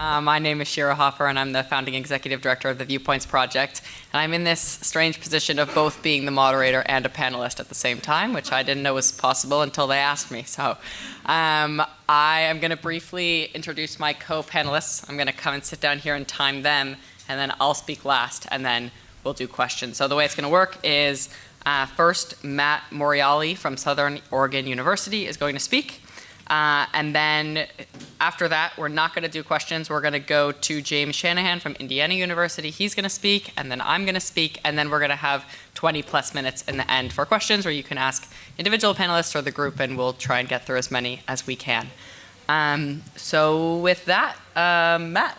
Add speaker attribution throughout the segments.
Speaker 1: My name is SHIRA HOFFER, and I'm the founding executive director of the Viewpoints project. And I'm in this strange position of both being the moderator and a panelist at the same time, which I didn't know was possible until they asked me. So I am going to briefly introduce my co-panelists. I'm going to come and sit down here and time them, and then I'll speak last, and then we'll do questions. So the way it's going to work is first, Matt MOREALI from Southern Oregon University is going to speak. And then after that, we're not going to do questions. We're going to go to James SHANAHAN from Indiana University. He's going to speak, and then I'm going to speak, and then we're going to have 20 plus minutes in the end for questions where you can ask individual panelists or the group, and we'll try and get through as many as we can. So with that, Matt,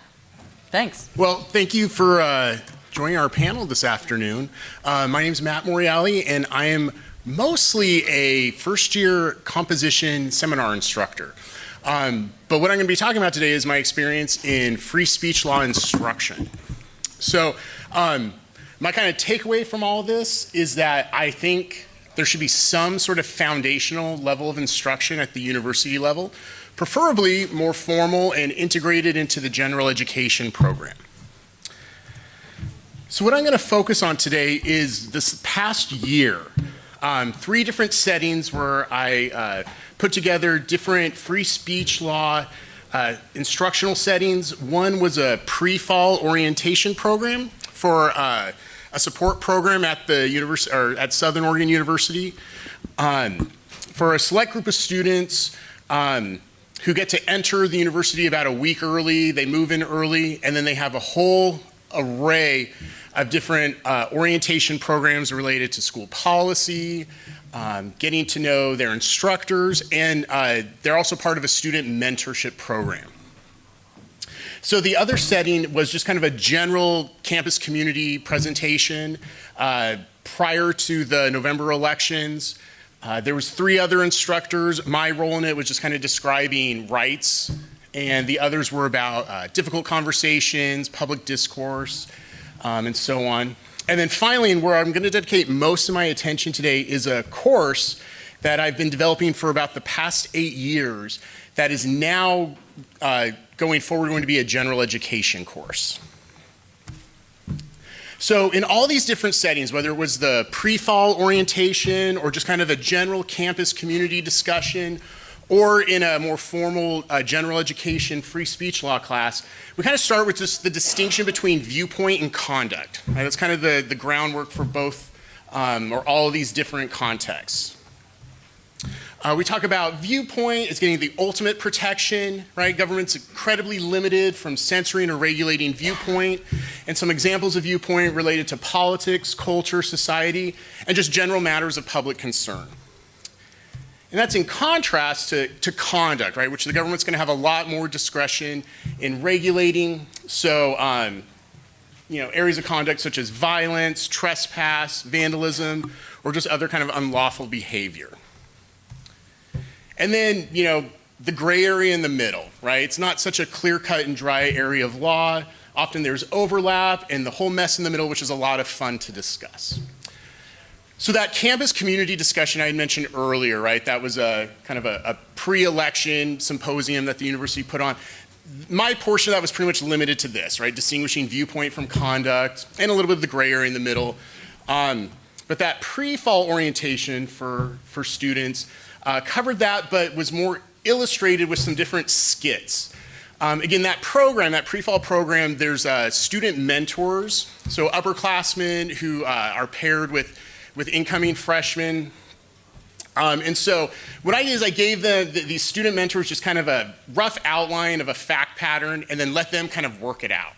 Speaker 1: thanks.
Speaker 2: Well, thank you for joining our panel this afternoon. My name is Matt MOREALI, and I am mostly a first-year composition seminar instructor. But what I'm going to be talking about today is my experience in free speech law instruction. So my kind of takeaway from all of this is that I think there should be some sort of foundational level of instruction at the university level, preferably more formal and integrated into the general education program. So what I'm going to focus on today is this past year. 3 different settings where I put together different free speech law instructional settings. One was a pre-fall orientation program for a support program at the university or at Southern Oregon University for a select group of students who get to enter the university about a week early. They move in early, and then they have a whole array of different orientation programs related to school policy, getting to know their instructors, and they're also part of a student mentorship program. So the other setting was just kind of a general campus community presentation prior to the November elections. There was 3 other instructors. My role in it was just kind of describing rights, and the others were about difficult conversations, public discourse, and so on. And then finally, and where I'm going to dedicate most of my attention today, is a course that I've been developing for about the past 8 years that is now going forward going to be a general education course. So in all these different settings, whether it was the pre-fall orientation or just kind of a general campus community discussion, or in a more formal general education free speech law class, we kind of start with just the distinction between viewpoint and conduct. Right? That's kind of the groundwork for both or all of these different contexts. We talk about viewpoint as getting the ultimate protection, right? Government's incredibly limited from censoring or regulating viewpoint, and some examples of viewpoint related to politics, culture, society, and just general matters of public concern. And that's in contrast to conduct, right, which the government's going to have a lot more discretion in regulating. So, areas of conduct such as violence, trespass, vandalism, or just other kind of unlawful behavior. And then, the gray area in the middle, right? It's not such a clear-cut and dry area of law. Often there's overlap and the whole mess in the middle, which is a lot of fun to discuss. So that campus community discussion I had mentioned earlier, right, that was a kind of a pre-election symposium that the university put on. My portion of that was pretty much limited to this, right, distinguishing viewpoint from conduct and a little bit of the gray area in the middle. But that pre-fall orientation for students covered that, but was more illustrated with some different skits. Again, that program, that pre-fall program, there's student mentors, so upperclassmen who are paired with incoming freshmen. And so what I did is I gave these student mentors just kind of a rough outline of a fact pattern and then let them kind of work it out.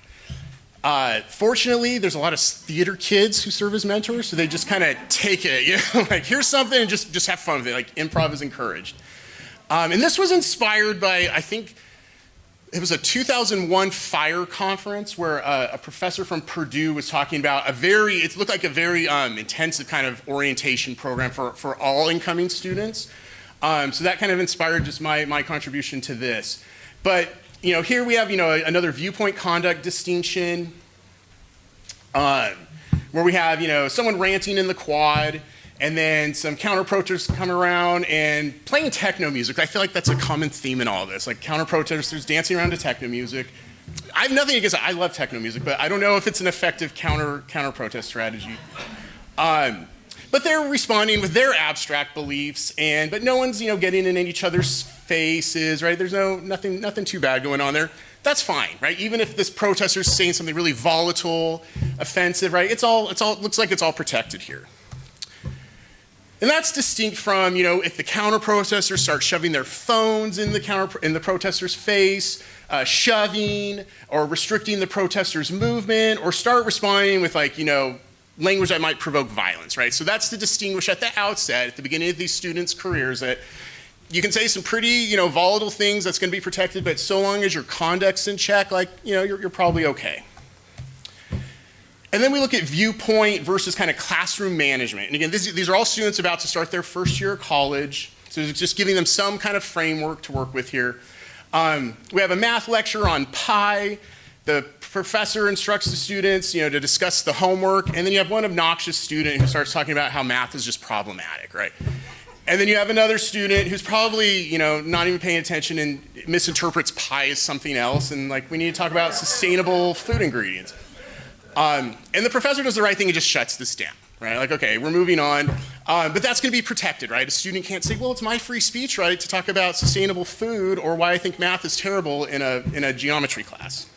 Speaker 2: Fortunately, there's a lot of theater kids who serve as mentors, so they just kind of take it, like here's something and just have fun with it, like improv is encouraged. And this was inspired by, I think, it was a 2001 FIRE conference where a professor from Purdue was talking about it looked like a very intensive kind of orientation program for all incoming students. So that kind of inspired just my contribution to this. But, here we have, another viewpoint conduct distinction where we have, someone ranting in the quad, and then some counter-protesters come around and playing techno music. I feel like that's a common theme in all this, like counter-protesters dancing around to techno music, I have nothing against it. I love techno music, but I don't know if it's an effective counter protest strategy. But they're responding with their abstract beliefs, but no one's getting in each other's faces, right? There's nothing too bad going on there. That's fine, right? Even if this protester's saying something really volatile, offensive, right? It looks like it's all protected here. And that's distinct from, if the counter-protesters start shoving their phones in the protester's face, shoving, or restricting the protester's movement, or start responding with language that might provoke violence, right? So that's to distinguish at the outset, at the beginning of these students' careers, that you can say some pretty, volatile things that's going to be protected, but so long as your conduct's in check, you're probably okay. And then we look at viewpoint versus kind of classroom management. And again, these are all students about to start their first year of college, so it's just giving them some kind of framework to work with here. We have a math lecture on pi. The professor instructs the students, to discuss the homework, and then you have one obnoxious student who starts talking about how math is just problematic, right? And then you have another student who's probably, not even paying attention and misinterprets pi as something else, and we need to talk about sustainable food ingredients. And the professor does the right thing and just shuts this down, right? Okay, we're moving on. But that's going to be protected, right? A student can't say, well, it's my free speech, right, to talk about sustainable food or why I think math is terrible in a geometry class.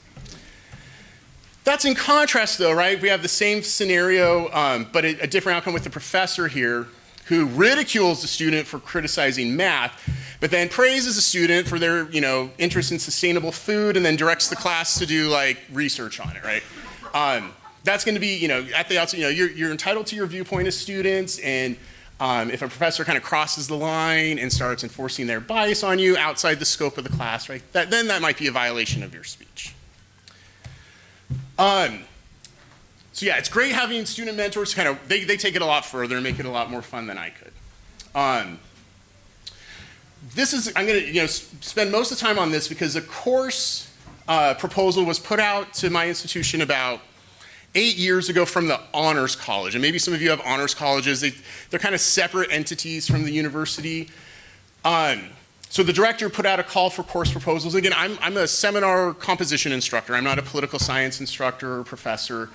Speaker 2: That's in contrast, though, right? We have the same scenario, but a different outcome with the professor here, who ridicules the student for criticizing math, but then praises the student for their, interest in sustainable food, and then directs the class to do research on it, right? That's going to be, at the outset, you're entitled to your viewpoint as students, and if a professor kind of crosses the line and starts enforcing their bias on you outside the scope of the class, right? Then that might be a violation of your speech. So yeah, it's great having student mentors. They take it a lot further and make it a lot more fun than I could. I'm going to spend most of the time on this because the course proposal was put out to my institution about 8 years ago from the Honors College. And maybe some of you have honors colleges. They're kind of separate entities from the university. So the director put out a call for course proposals. Again, I'm a seminar composition instructor. I'm not a political science instructor or professor.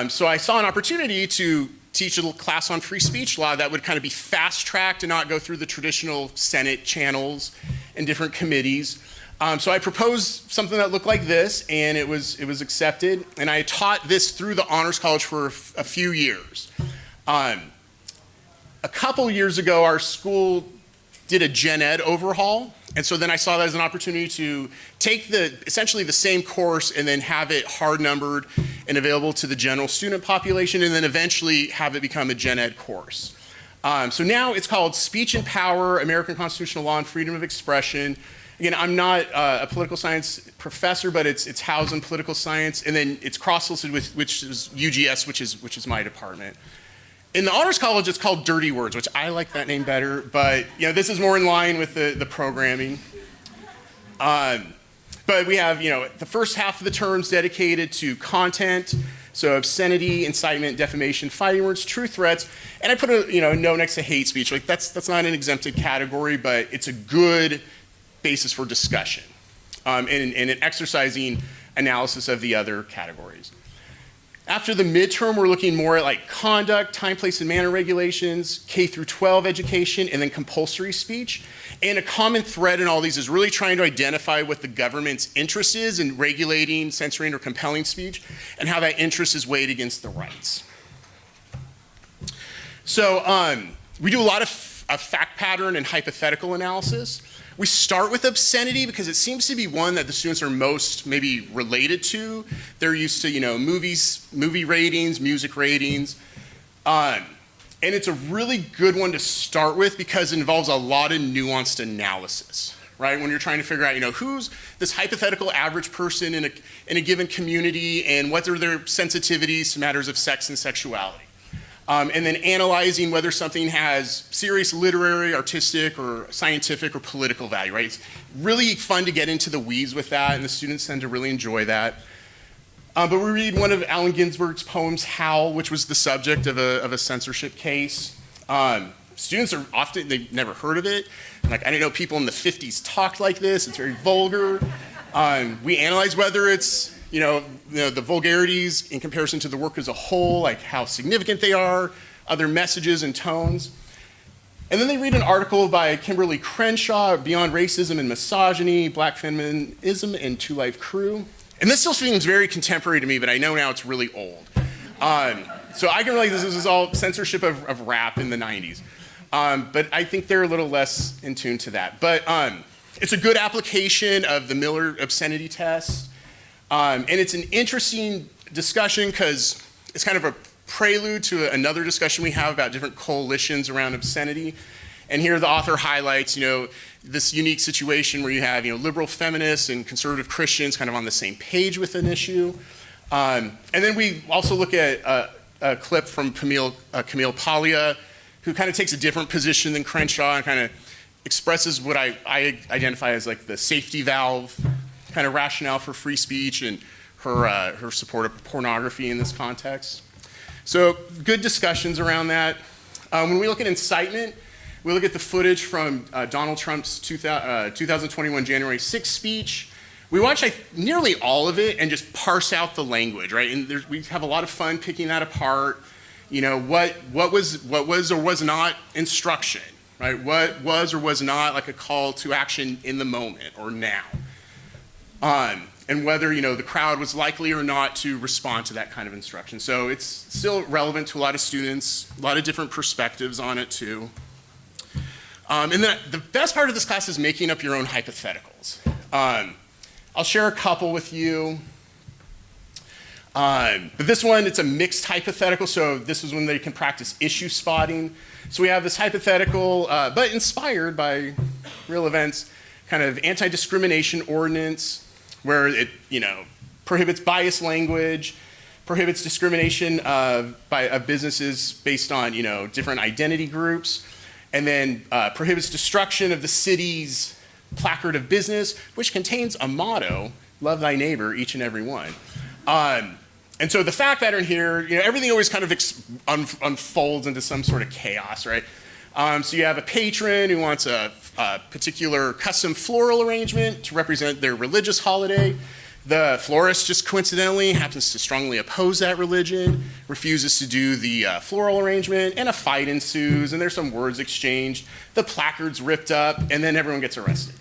Speaker 2: So I saw an opportunity to teach a little class on free speech law that would kind of be fast-tracked and not go through the traditional Senate channels and different committees. So I proposed something that looked like this, and it was accepted. And I taught this through the Honors College for a few years. A couple years ago, our school did a gen ed overhaul. And so then I saw that as an opportunity to take essentially the same course and then have it hard numbered and available to the general student population, and then eventually have it become a gen ed course. So now it's called Speech and Power, American Constitutional Law and Freedom of Expression. Again, I'm not a political science professor, but it's housed in political science, and then it's cross-listed with which is UGS, which is my department. In the Honors College, it's called Dirty Words, which I like that name better, but this is more in line with the programming. But we have the first half of the terms dedicated to content, so obscenity, incitement, defamation, fighting words, true threats, and I put a note next to hate speech. That's not an exempted category, but it's a good basis for discussion and an exercising analysis of the other categories. After the midterm, we're looking more at conduct, time, place, and manner regulations, K through 12 education, and then compulsory speech. And a common thread in all these is really trying to identify what the government's interest is in regulating, censoring, or compelling speech, and how that interest is weighed against the rights. So we do a lot of fact pattern and hypothetical analysis. We start with obscenity because it seems to be one that the students are most maybe related to. They're used to, movie ratings, music ratings. And it's a really good one to start with because it involves a lot of nuanced analysis, right? When you're trying to figure out, who's this hypothetical average person in a given community and what are their sensitivities to matters of sex and sexuality. And then analyzing whether something has serious literary, artistic, or scientific or political value, right? It's really fun to get into the weeds with that, and the students tend to really enjoy that. But we read one of Allen Ginsberg's poems, Howl, which was the subject of a censorship case. Students are often, they've never heard of it. I didn't know people in the 50s talked like this. It's very vulgar. We analyze whether it's, the vulgarities in comparison to the work as a whole, like how significant they are, other messages and tones. And then they read an article by Kimberly Crenshaw, Beyond Racism and Misogyny, Black Feminism and Two Life Crew. And this still seems very contemporary to me, but I know now it's really old. So I can relate this is all censorship of rap in the 90s. But I think they're a little less in tune to that. But it's a good application of the Miller obscenity test. And it's an interesting discussion because it's kind of a prelude to another discussion we have about different coalitions around obscenity. And here the author highlights, this unique situation where you have, liberal feminists and conservative Christians kind of on the same page with an issue. And then we also look at a clip from Camille Paglia, who kind of takes a different position than Crenshaw and kind of expresses what I identify as like the safety valve kind of rationale for free speech and her support of pornography in this context. So good discussions around that. When we look at incitement, we look at the footage from Donald Trump's 2021 January 6th speech. We watch nearly all of it and just parse out the language, right? And we have a lot of fun picking that apart. What was or was not instruction, right? What was or was not like a call to action in the moment or now. And whether, the crowd was likely or not to respond to that kind of instruction. So it's still relevant to a lot of students, a lot of different perspectives on it too. And then the best part of this class is making up your own hypotheticals. I'll share a couple with you. But this one, it's a mixed hypothetical, so this is when they can practice issue spotting. So we have this hypothetical, but inspired by real events, kind of anti-discrimination ordinance, where it, prohibits biased language, prohibits discrimination of businesses based on, different identity groups, and then prohibits destruction of the city's placard of business, which contains a motto, love thy neighbor, each and every one. And so the fact pattern here, everything always kind of unfolds into some sort of chaos, right? So you have a patron who wants a particular custom floral arrangement to represent their religious holiday. The florist just coincidentally happens to strongly oppose that religion, refuses to do the floral arrangement, and a fight ensues, and there's some words exchanged. The placard's ripped up, and then everyone gets arrested.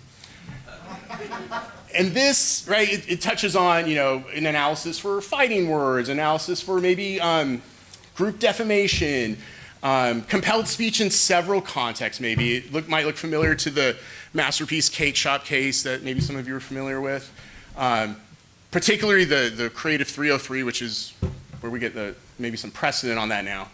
Speaker 2: And this, right, it touches on, an analysis for fighting words, analysis for maybe group defamation, compelled speech in several contexts, maybe. It might look familiar to the Masterpiece Cake Shop case that maybe some of you are familiar with. Particularly the Creative 303, which is where we get maybe some precedent on that now.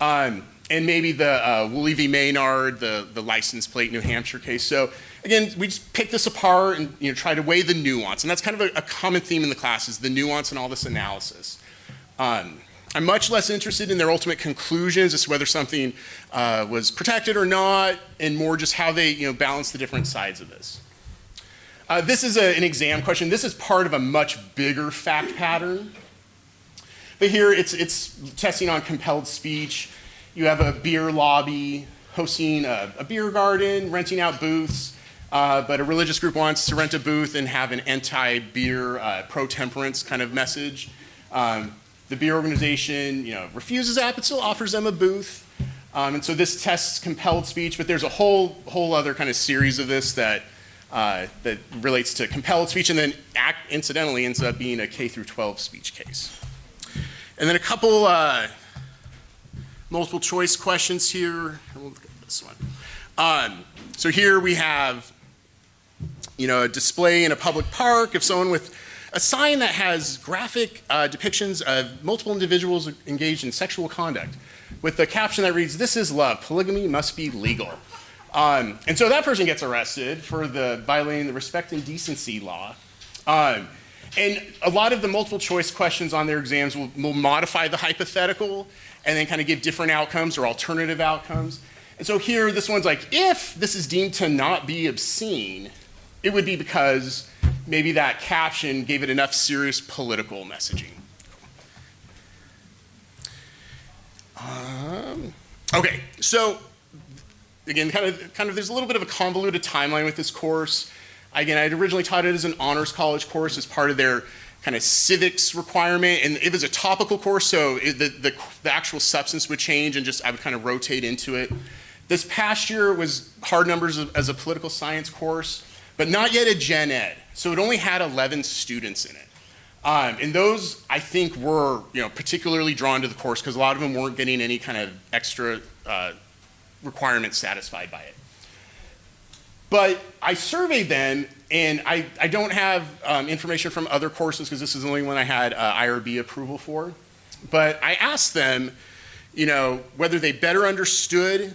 Speaker 2: And maybe the Woolley v. Maynard, the license plate New Hampshire case. So again, we just pick this apart and try to weigh the nuance. And that's kind of a common theme in the class is the nuance in all this analysis. I'm much less interested in their ultimate conclusions as to whether something was protected or not, and more just how they balance the different sides of this. This is an exam question. This is part of a much bigger fact pattern. But here it's testing on compelled speech. You have a beer lobby hosting a beer garden, renting out booths, but a religious group wants to rent a booth and have an anti-beer, pro-temperance kind of message. The beer organization refuses that, but still offers them a booth. And so this tests compelled speech, but there's a whole other kind of series of this that relates to compelled speech, and then incidentally ends up being a K through 12 speech case. And then a couple multiple choice questions here. We'll look at this one. So here we have, a display in a public park of someone with a sign that has graphic depictions of multiple individuals engaged in sexual conduct, with the caption that reads, "This is love. Polygamy must be legal." And so that person gets arrested for violating the respect and decency law. And a lot of the multiple choice questions on their exams will modify the hypothetical and then kind of give different outcomes or alternative outcomes. And so here, this one's like, if this is deemed to not be obscene, it would be because maybe that caption gave it enough serious political messaging. Okay, so again, kind of, there's a little bit of a convoluted timeline with this course. Again, I'd originally taught it as an honors college course as part of their kind of civics requirement, and it was a topical course, so the actual substance would change and just I would kind of rotate into it. This past year was hard numbers as a political science course, but not yet a gen ed, so it only had 11 students in it. And those, I think, were particularly drawn to the course because a lot of them weren't getting any kind of extra requirements satisfied by it. But I surveyed them, and I don't have information from other courses because this is the only one I had IRB approval for. But I asked them, whether they better understood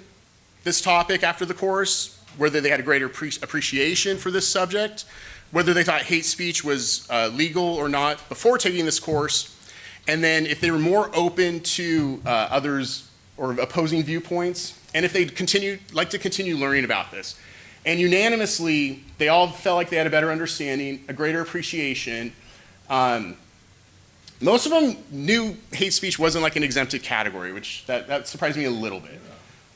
Speaker 2: this topic after the course, whether they had a greater appreciation for this subject, whether they thought hate speech was legal or not before taking this course, and then if they were more open to others or opposing viewpoints, and if they'd like to continue learning about this. And unanimously, they all felt like they had a better understanding, a greater appreciation. Most of them knew hate speech wasn't like an exempted category, which that surprised me a little bit.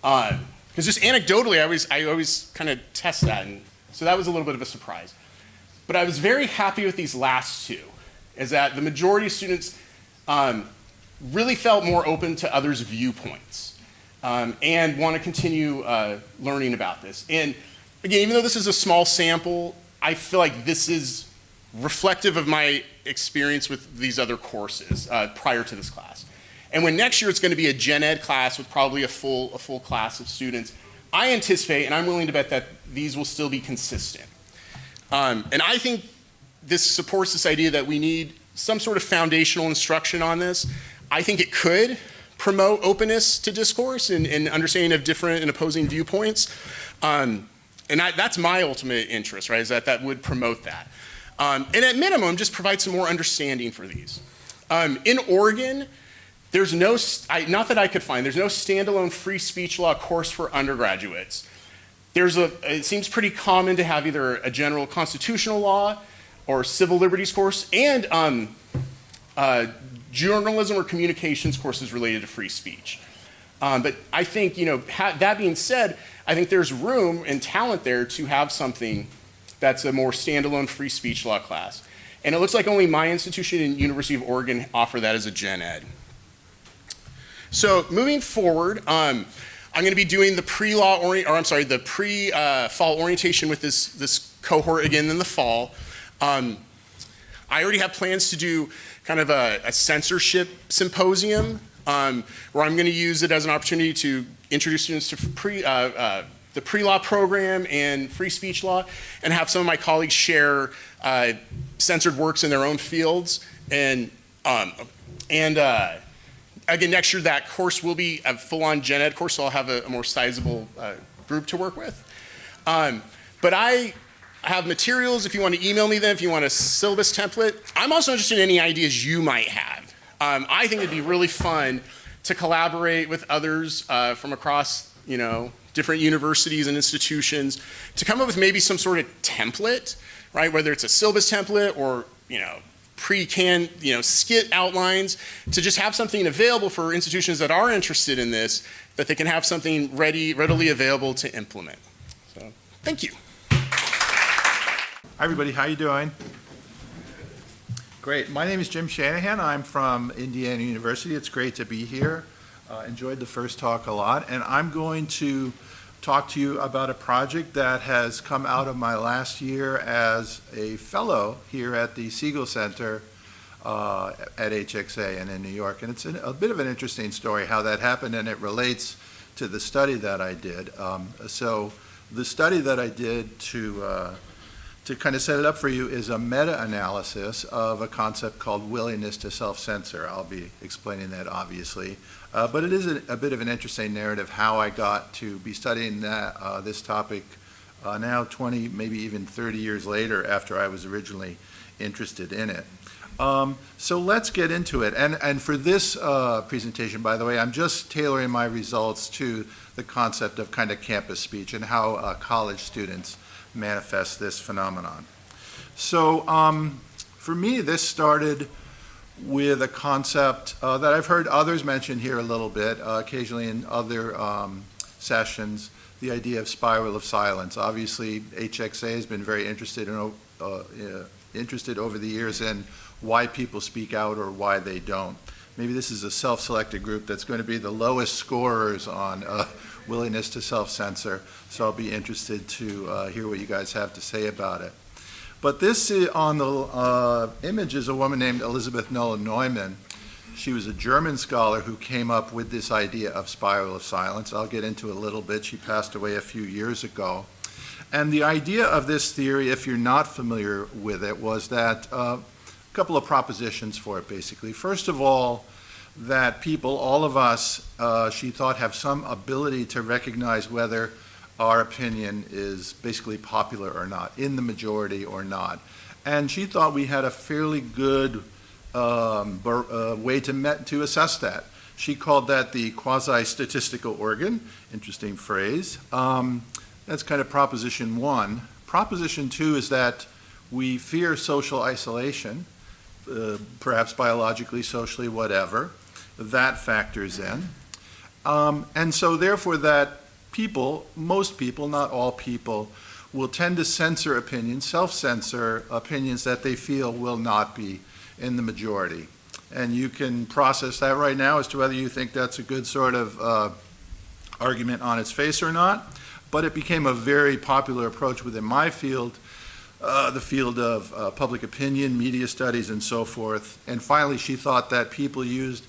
Speaker 2: Because just anecdotally, I always kind of test that, and so that was a little bit of a surprise. But I was very happy with these last two, is that the majority of students really felt more open to others' viewpoints and want to continue learning about this. And again, even though this is a small sample, I feel like this is reflective of my experience with these other courses prior to this class. And when next year it's going to be a gen ed class with probably a full class of students, I anticipate, and I'm willing to bet that these will still be consistent. And I think this supports this idea that we need some sort of foundational instruction on this. I think it could promote openness to discourse and understanding of different and opposing viewpoints. And that's my ultimate interest, right, is that would promote that. And at minimum, just provide some more understanding for these. In Oregon, there's no, not that I could find, there's no standalone free speech law course for undergraduates. It seems pretty common to have either a general constitutional law or civil liberties course and journalism or communications courses related to free speech. But I think, that being said, I think there's room and talent there to have something that's a more standalone free speech law class. And it looks like only my institution and University of Oregon offer that as a gen ed. So moving forward, I'm going to be doing the pre-fall orientation with this cohort again in the fall. I already have plans to do kind of a censorship symposium where I'm going to use it as an opportunity to introduce students to the pre-law program and free speech law, and have some of my colleagues share censored works in their own fields. And again, next year that course will be a full-on gen ed course, so I'll have a more sizable group to work with. But I have materials if you want to email me them, if you want a syllabus template. I'm also interested in any ideas you might have. I think it'd be really fun to collaborate with others from across, different universities and institutions to come up with maybe some sort of template, right? Whether it's a syllabus template or, pre-canned, skit outlines, to just have something available for institutions that are interested in this, that they can have something readily available to implement. So, thank you.
Speaker 3: Hi everybody, how you doing? Great. My name is Jim Shanahan. I'm from Indiana University. It's great to be here. Enjoyed the first talk a lot, and I'm going to talk to you about a project that has come out of my last year as a fellow here at the Siegel Center at HXA and in New York. And it's a bit of an interesting story how that happened, and it relates to the study that I did. So the study that I did to kind of set it up for you is a meta-analysis of a concept called willingness to self-censor. I'll be explaining that, obviously. But it is a bit of an interesting narrative how I got to be studying this topic now 20, maybe even 30 years later after I was originally interested in it. So let's get into it. And for this presentation, by the way, I'm just tailoring my results to the concept of kind of campus speech and how college students manifest this phenomenon. So for me, this started with a concept that I've heard others mention here a little bit, occasionally in other sessions, the idea of spiral of silence. Obviously, HXA has been very interested over the years in why people speak out or why they don't. Maybe this is a self-selected group that's going to be the lowest scorers on willingness to self-censor, so I'll be interested to hear what you guys have to say about it. But this on the image is a woman named Elisabeth Noelle-Neumann. She was a German scholar who came up with this idea of spiral of silence. I'll get into it a little bit. She passed away a few years ago. And the idea of this theory, if you're not familiar with it, was that a couple of propositions for it, basically. First of all, that people, all of us, she thought, have some ability to recognize whether our opinion is basically popular or not, in the majority or not. And she thought we had a fairly good way to assess that. She called that the quasi-statistical organ. Interesting phrase. That's kind of proposition one. Proposition two is that we fear social isolation, perhaps biologically, socially, whatever. That factors in. And so therefore that people, most people, not all people, will tend to censor opinions, self-censor opinions that they feel will not be in the majority. And you can process that right now as to whether you think that's a good sort of argument on its face or not. But it became a very popular approach within my field, the field of public opinion, media studies, and so forth. And finally, she thought that people used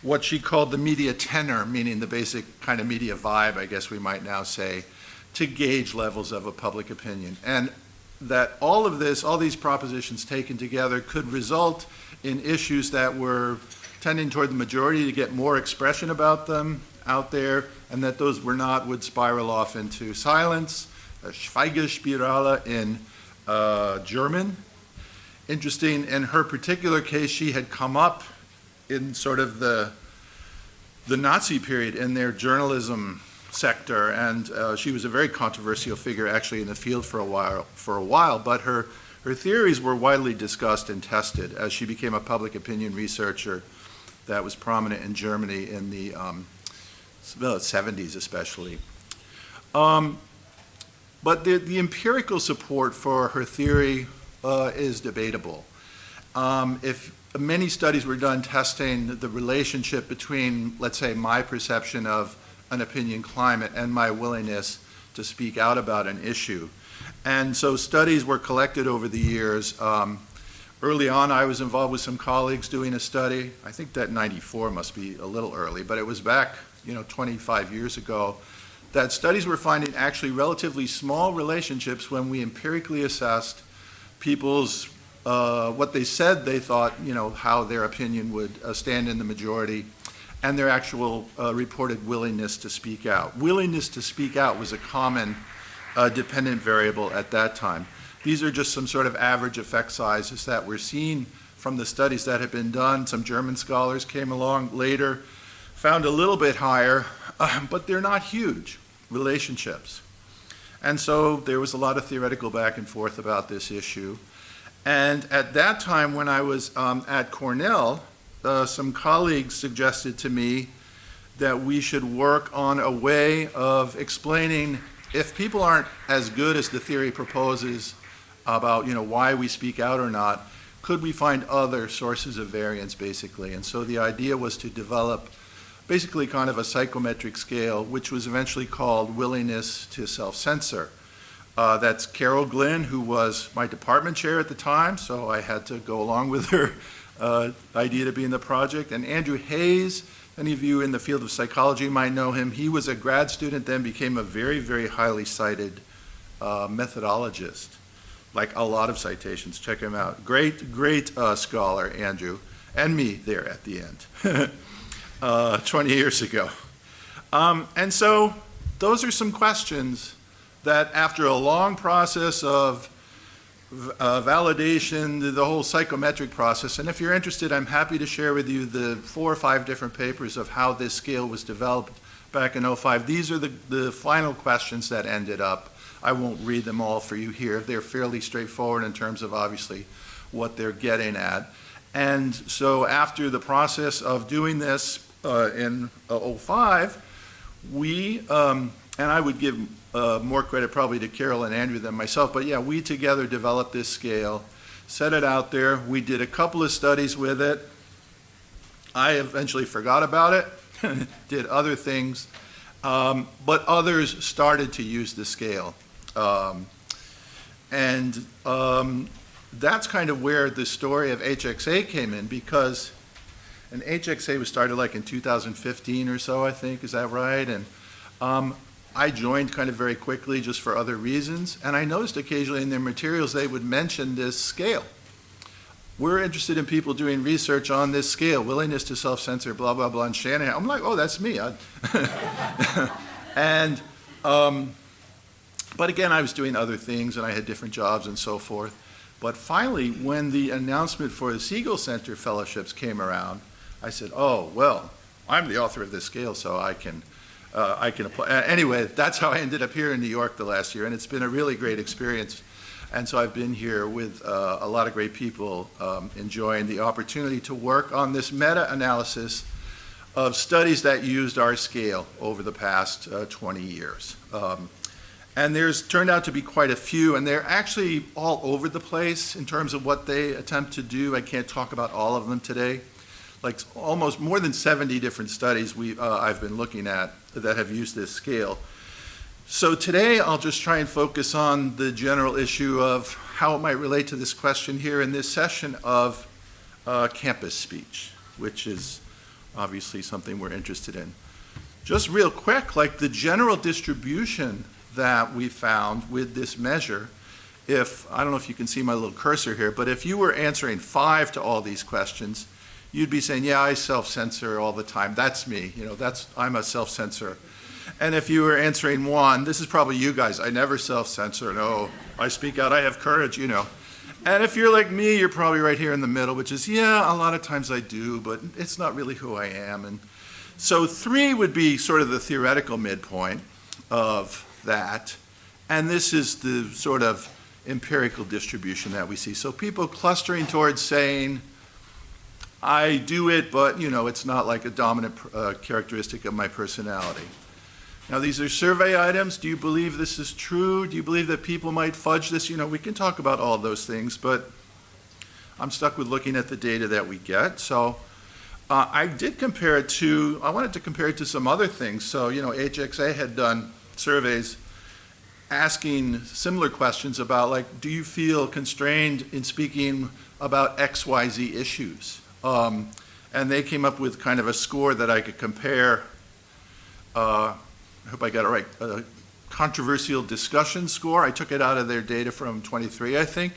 Speaker 3: what she called the media tenor, meaning the basic kind of media vibe, I guess we might now say, to gauge levels of a public opinion. And that all of this, all these propositions taken together could result in issues that were tending toward the majority to get more expression about them out there, and that those would spiral off into silence, Schweigespirale in German. Interesting, in her particular case, she had come up in sort of the Nazi period in their journalism sector, and she was a very controversial figure actually in the field for a while, but her theories were widely discussed and tested as she became a public opinion researcher that was prominent in Germany in the 70s especially. But the empirical support for her theory is debatable. If many studies were done testing the relationship between, let's say, my perception of an opinion climate and my willingness to speak out about an issue. And so studies were collected over the years. Early on, I was involved with some colleagues doing a study. I think that 94 must be a little early, but it was back 25 years ago, that studies were finding actually relatively small relationships when we empirically assessed people's what they said they thought, how their opinion would stand in the majority, and their actual reported willingness to speak out. Willingness to speak out was a common dependent variable at that time. These are just some sort of average effect sizes that we're seeing from the studies that have been done. Some German scholars came along later, found a little bit higher, but they're not huge relationships. And so there was a lot of theoretical back and forth about this issue. And at that time, when I was at Cornell, some colleagues suggested to me that we should work on a way of explaining, if people aren't as good as the theory proposes about why we speak out or not, could we find other sources of variance, basically? And so the idea was to develop basically kind of a psychometric scale, which was eventually called willingness to self-censor. That's Carol Glynn, who was my department chair at the time, so I had to go along with her idea to be in the project. And Andrew Hayes, any of you in the field of psychology might know him. He was a grad student, then became a very, very highly cited methodologist, like a lot of citations. Check him out. Great scholar, Andrew, and me there at the end, 20 years ago. And so those are some questions that after a long process of validation, the whole psychometric process, and if you're interested, I'm happy to share with you the 4 or 5 different papers of how this scale was developed back in 2005. These are the final questions that ended up. I won't read them all for you here. They're fairly straightforward in terms of obviously what they're getting at. And so after the process of doing this in 2005, we, and I would give more credit probably to Carol and Andrew than myself, but yeah, we together developed this scale, set it out there. We did a couple of studies with it. I eventually forgot about it, did other things, but others started to use the scale. That's kind of where the story of HXA came in, because and HXA was started like in 2015 or so, I think, is that right? And I joined kind of very quickly just for other reasons, and I noticed occasionally in their materials they would mention this scale. We're interested in people doing research on this scale, willingness to self-censor, blah, blah, blah, and Shanahan. I'm like, oh, that's me. But again, I was doing other things, and I had different jobs and so forth. But finally, when the announcement for the Siegel Center fellowships came around, I said, oh, well, I'm the author of this scale, so I can apply. Anyway, that's how I ended up here in New York the last year, and it's been a really great experience. And so I've been here with a lot of great people enjoying the opportunity to work on this meta-analysis of studies that used our scale over the past 20 years. And there's turned out to be quite a few, and they're actually all over the place in terms of what they attempt to do. I can't talk about all of them today. Like almost more than 70 different studies I've been looking at that have used this scale. So today I'll just try and focus on the general issue of how it might relate to this question here in this session of campus speech, which is obviously something we're interested in. Just real quick, like the general distribution that we found with this measure, I don't know if you can see my little cursor here, but if you were answering 5 to all these questions, you'd be saying, yeah, I self-censor all the time. That's me, I'm a self-censor. And if you were answering 1, this is probably you guys. I never self-censor. No, I speak out. I have courage, And if you're like me, you're probably right here in the middle, which is, yeah, a lot of times I do, but it's not really who I am. And so 3 would be sort of the theoretical midpoint of that. And this is the sort of empirical distribution that we see. So people clustering towards saying, I do it, but, it's not like a dominant characteristic of my personality. Now, these are survey items. Do you believe this is true? Do you believe that people might fudge this? We can talk about all those things, but I'm stuck with looking at the data that we get. So I wanted to compare it to some other things. So, HXA had done surveys asking similar questions about, like, do you feel constrained in speaking about XYZ issues? And they came up with kind of a score that I could compare. I hope I got it right, a controversial discussion score. I took it out of their data from 23, I think.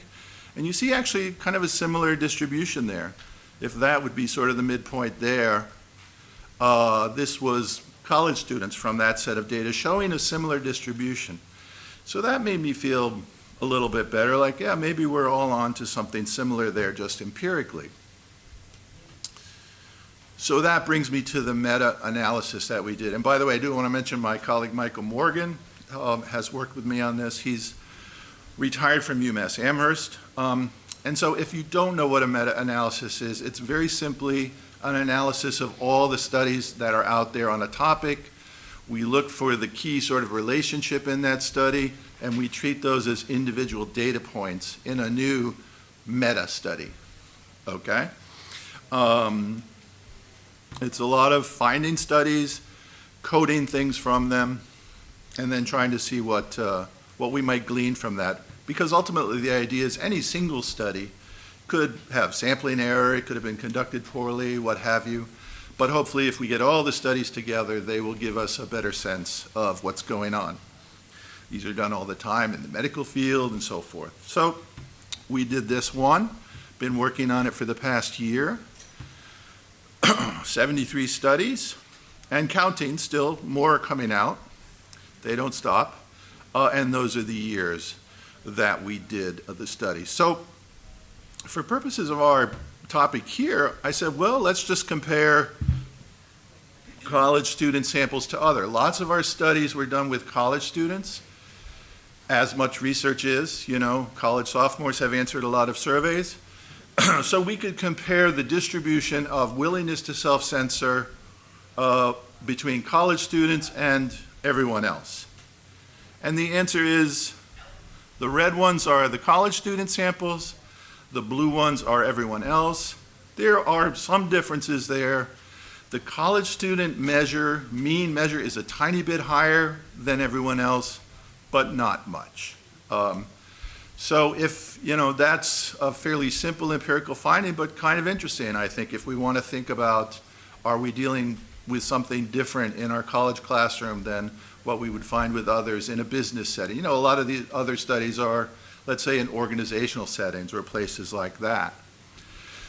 Speaker 3: And you see actually kind of a similar distribution there. If that would be sort of the midpoint there, this was college students from that set of data showing a similar distribution. So that made me feel a little bit better, like, yeah, maybe we're all on to something similar there just empirically. So that brings me to the meta-analysis that we did. And by the way, I do want to mention my colleague Michael Morgan has worked with me on this. He's retired from UMass Amherst. And so if you don't know what a meta-analysis is, it's very simply an analysis of all the studies that are out there on a topic. We look for the key sort of relationship in that study, and we treat those as individual data points in a new meta-study, okay? It's a lot of finding studies, coding things from them, and then trying to see what we might glean from that. Because ultimately the idea is any single study could have sampling error, it could have been conducted poorly, what have you. But hopefully if we get all the studies together, they will give us a better sense of what's going on. These are done all the time in the medical field and so forth. So we did this one, been working on it for the past year. 73 studies, and counting, still more coming out. They don't stop. And those are the years that we did the study. So for purposes of our topic here, I said, well, let's just compare college student samples to other. Lots of our studies were done with college students, as much research is. College sophomores have answered a lot of surveys. So we could compare the distribution of willingness to self-censor between college students and everyone else? And the answer is the red ones are the college student samples, the blue ones are everyone else. There are some differences there. The college student mean measure is a tiny bit higher than everyone else, but not much. So if, that's a fairly simple empirical finding, but kind of interesting, I think, if we want to think about, are we dealing with something different in our college classroom than what we would find with others in a business setting? A lot of the other studies are, let's say, in organizational settings or places like that.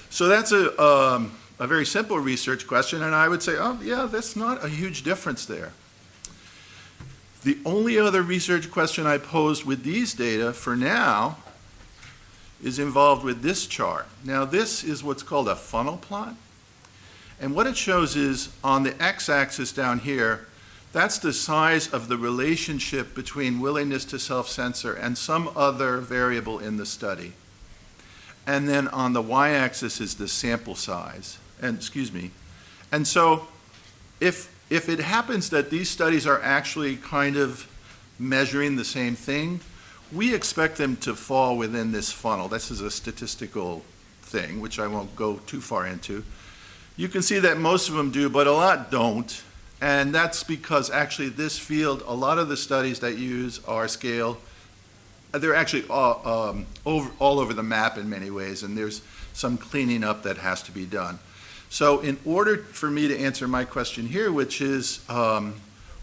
Speaker 3: So that's a very simple research question, and I would say, oh, yeah, that's not a huge difference there. The only other research question I posed with these data for now is involved with this chart. Now, this is what's called a funnel plot. And what it shows is on the x-axis down here, that's the size of the relationship between willingness to self-censor and some other variable in the study. And then on the y-axis is the sample size. And so if it happens that these studies are actually kind of measuring the same thing, we expect them to fall within this funnel. This is a statistical thing, which I won't go too far into. You can see that most of them do, but a lot don't. And that's because actually this field, a lot of the studies that use our scale, they're actually all over the map in many ways, and there's some cleaning up that has to be done. So in order for me to answer my question here, which is,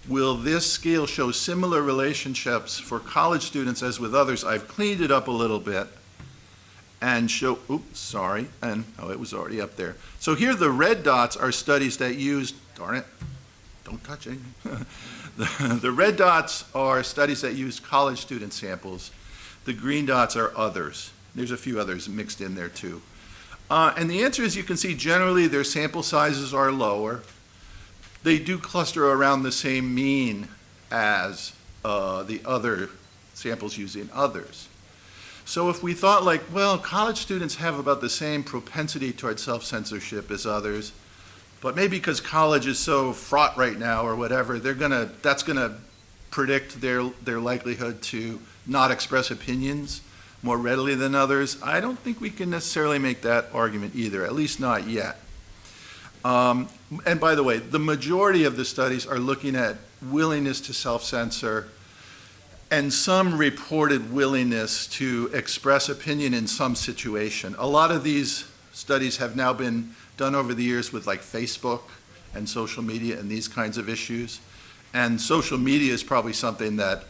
Speaker 3: will this scale show similar relationships for college students as with others, I've cleaned it up a little bit and show, it was already up there. So here the red dots are studies that use, darn it, don't touch anything. The red dots are studies that use college student samples. The green dots are others. There's a few others mixed in there too. And the answer is, you can see generally their sample sizes are lower. They do cluster around the same mean as the other samples using others. So if we thought like, well, college students have about the same propensity towards self-censorship as others, but maybe because college is so fraught right now or whatever, that's gonna predict their likelihood to not express opinions more readily than others. I don't think we can necessarily make that argument either, at least not yet. And by the way, the majority of the studies are looking at willingness to self-censor and some reported willingness to express opinion in some situation. A lot of these studies have now been done over the years with like Facebook and social media and these kinds of issues. And social media is probably something that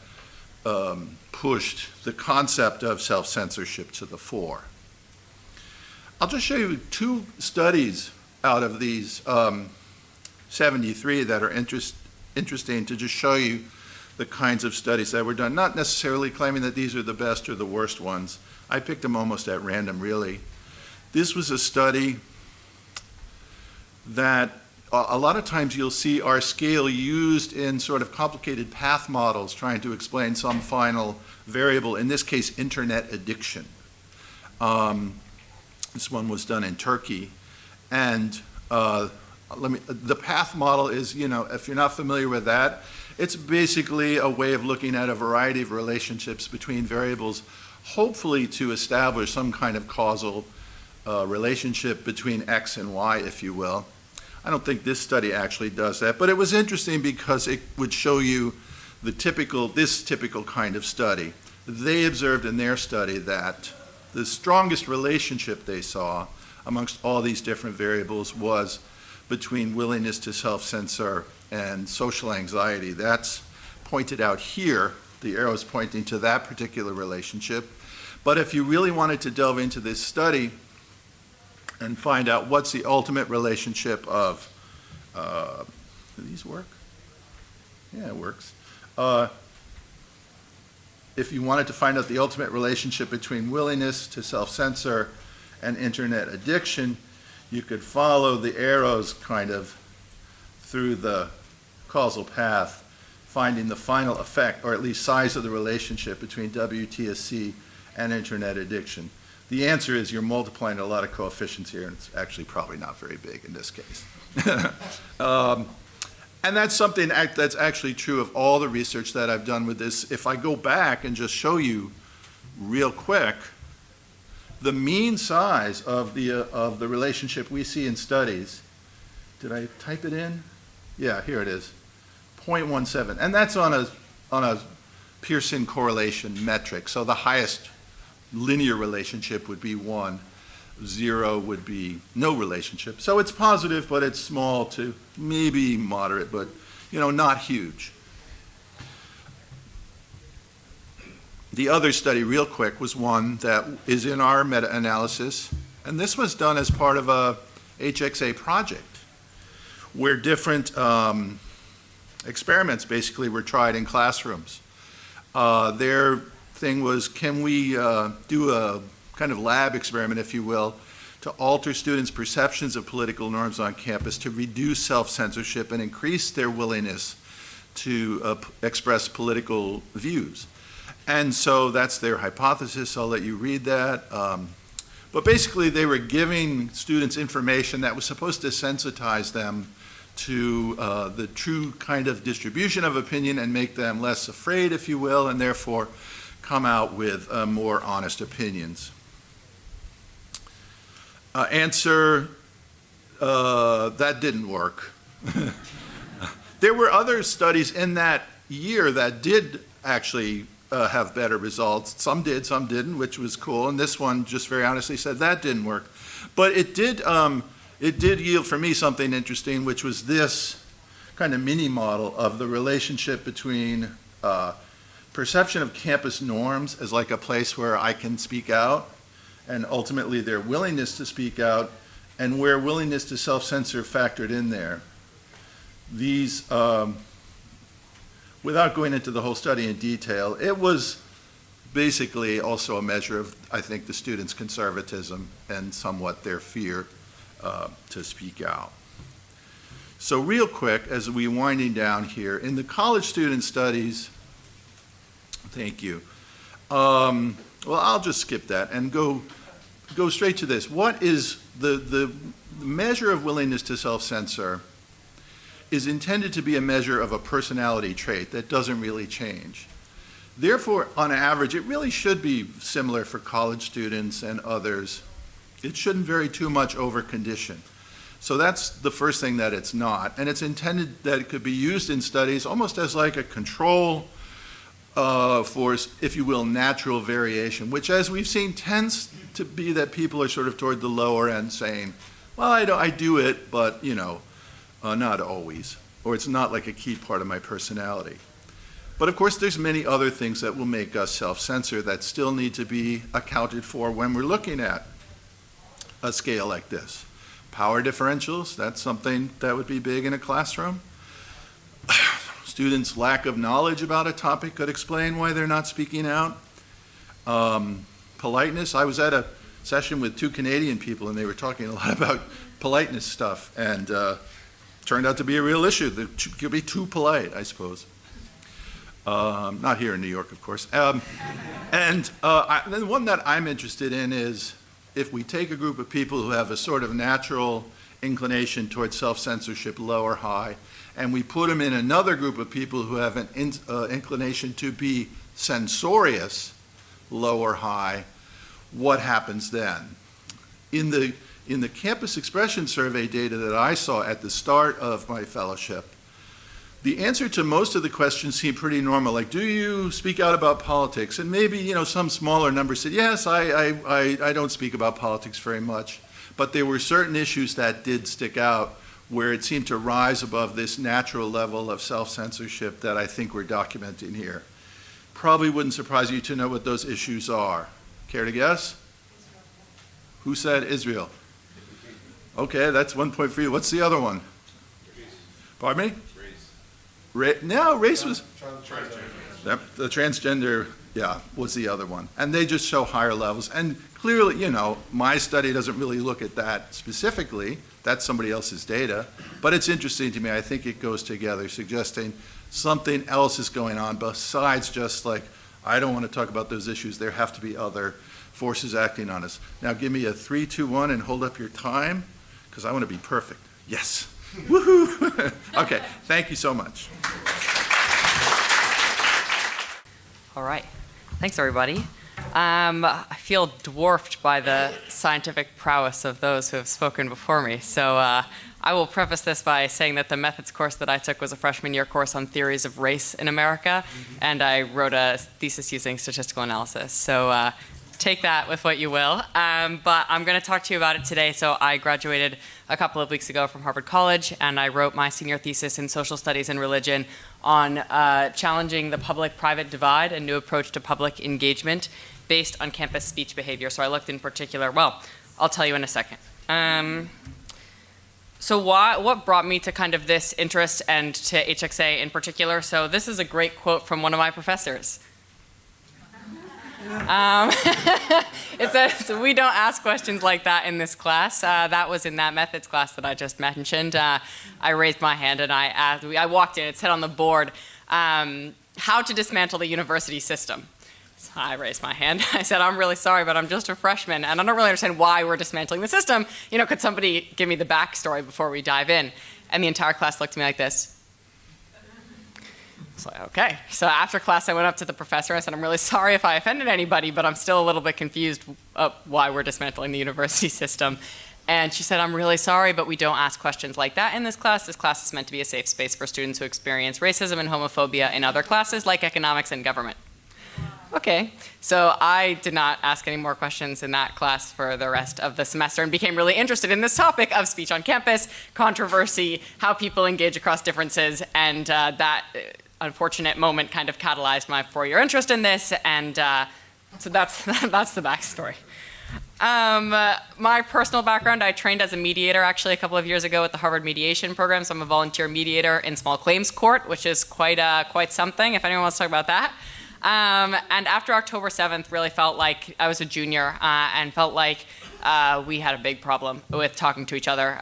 Speaker 3: pushed the concept of self-censorship to the fore. I'll just show you two studies out of these 73 that are interesting to just show you the kinds of studies that were done, not necessarily claiming that these are the best or the worst ones. I picked them almost at random, really. This was a study that a lot of times you'll see our scale used in sort of complicated path models trying to explain some final variable, in this case, internet addiction. This one was done in Turkey. And the path model is, if you're not familiar with that, it's basically a way of looking at a variety of relationships between variables, hopefully to establish some kind of causal relationship between X and Y, if you will. I don't think this study actually does that, but it was interesting because it would show you this typical kind of study. They observed in their study that the strongest relationship they saw amongst all these different variables was between willingness to self-censor and social anxiety. That's pointed out here. The arrow is pointing to that particular relationship. But if you really wanted to delve into this study and find out what's the ultimate relationship of, do these work? Yeah, it works. If you wanted to find out the ultimate relationship between willingness to self-censor and internet addiction, you could follow the arrows kind of through the causal path, finding the final effect, or at least size of the relationship between WTSC and internet addiction. The answer is you're multiplying a lot of coefficients here, and it's actually probably not very big in this case. And that's something that's actually true of all the research that I've done with this. If I go back and just show you real quick, the mean size of the relationship we see in studies, did I type it in? Yeah, here it is, 0.17. And that's on a Pearson correlation metric. So the highest linear relationship would be 1. 0 would be no relationship. So it's positive, but it's small to maybe moderate, but not huge. The other study, real quick, was one that is in our meta-analysis, and this was done as part of a HXA project, where different experiments basically were tried in classrooms. Their thing was, can we do a kind of lab experiment, if you will, to alter students' perceptions of political norms on campus to reduce self-censorship and increase their willingness to express political views. And so that's their hypothesis. I'll let you read that. But basically, they were giving students information that was supposed to sensitize them to the true kind of distribution of opinion and make them less afraid, if you will, and therefore come out with more honest opinions. Answer, that didn't work. There were other studies in that year that did actually have better results. Some did, some didn't, which was cool. And this one just very honestly said that didn't work. But it did yield for me something interesting, which was this kind of mini model of the relationship between perception of campus norms as like a place where I can speak out, and ultimately their willingness to speak out, and where willingness to self-censor factored in there. These, without going into the whole study in detail, it was basically also a measure of, I think, the students' conservatism and somewhat their fear to speak out. So real quick, as we're winding down here, in the college student studies, thank you. Well, I'll just skip that and go straight to this. What is the measure of willingness to self-censor is intended to be a measure of a personality trait that doesn't really change. Therefore, on average, it really should be similar for college students and others. It shouldn't vary too much over condition. So that's the first thing that it's not. And it's intended that it could be used in studies almost as like a control for, if you will, natural variation, which, as we've seen, tends to be that people are sort of toward the lower end saying, well, I do it, but, not always, or it's not like a key part of my personality. But of course, there's many other things that will make us self-censor that still need to be accounted for when we're looking at a scale like this. Power differentials, that's something that would be big in a classroom. Students' lack of knowledge about a topic could explain why they're not speaking out. Politeness, I was at a session with 2 Canadian people and they were talking a lot about politeness stuff, and turned out to be a real issue. They could be too polite, I suppose. Not here in New York, of course. And the one that I'm interested in is if we take a group of people who have a sort of natural inclination towards self-censorship, low or high, and we put them in another group of people who have an inclination to be censorious, low or high, what happens then? In the campus expression survey data that I saw at the start of my fellowship, the answer to most of the questions seemed pretty normal, like, do you speak out about politics? And maybe, some smaller number said, yes, I don't speak about politics very much. But there were certain issues that did stick out where it seemed to rise above this natural level of self-censorship that I think we're documenting here. Probably wouldn't surprise you to know what those issues are. Care to guess? Who said Israel? Okay, that's 1 point for you. What's the other one? Pardon me? No, race was... The transgender, yeah, was the other one. And they just show higher levels. And clearly, my study doesn't really look at that specifically. That's somebody else's data. But it's interesting to me. I think it goes together, suggesting something else is going on besides just like, I don't want to talk about those issues. There have to be other forces acting on us. Now give me a 3, 2, 1 and hold up your time, because I want to be perfect. Yes. Woohoo! Okay, thank you so much.
Speaker 1: All right. Thanks, everybody. I feel dwarfed by the scientific prowess of those who have spoken before me. So I will preface this by saying that the methods course that I took was a freshman year course on theories of race in America, and I wrote a thesis using statistical analysis. So take that with what you will. But I'm going to talk to you about it today. So I graduated a couple of weeks ago from Harvard College, and I wrote my senior thesis in social studies and religion on challenging the public-private divide, a new approach to public engagement based on campus speech behavior. So I looked in particular, well, I'll tell you in a second. So what brought me to kind of this interest and to HXA in particular? So this is a great quote from one of my professors. It says, "We don't ask questions like that in this class." That was in that methods class that I just mentioned. I raised my hand and I walked in, it said on the board, how to dismantle the university system. So I raised my hand. I said, "I'm really sorry, but I'm just a freshman, and I don't really understand why we're dismantling the system. You know, could somebody give me the backstory before we dive in?" And the entire class looked at me like this. It's like, okay. So after class, I went up to the professor. I said, "I'm really sorry if I offended anybody, but I'm still a little bit confused why we're dismantling the university system." And she said, "I'm really sorry, but we don't ask questions like that in this class. This class is meant to be a safe space for students who experience racism and homophobia in other classes like economics and government." Okay, so I did not ask any more questions in that class for the rest of the semester and became really interested in this topic of speech on campus, controversy, how people engage across differences, and that unfortunate moment kind of catalyzed my four-year interest in this, and so that's the backstory. My personal background, I trained as a mediator actually a couple of years ago at the Harvard Mediation Program, so I'm a volunteer mediator in small claims court, which is quite something, if anyone wants to talk about that. And after October 7th, really felt like I was a junior and felt like we had a big problem with talking to each other.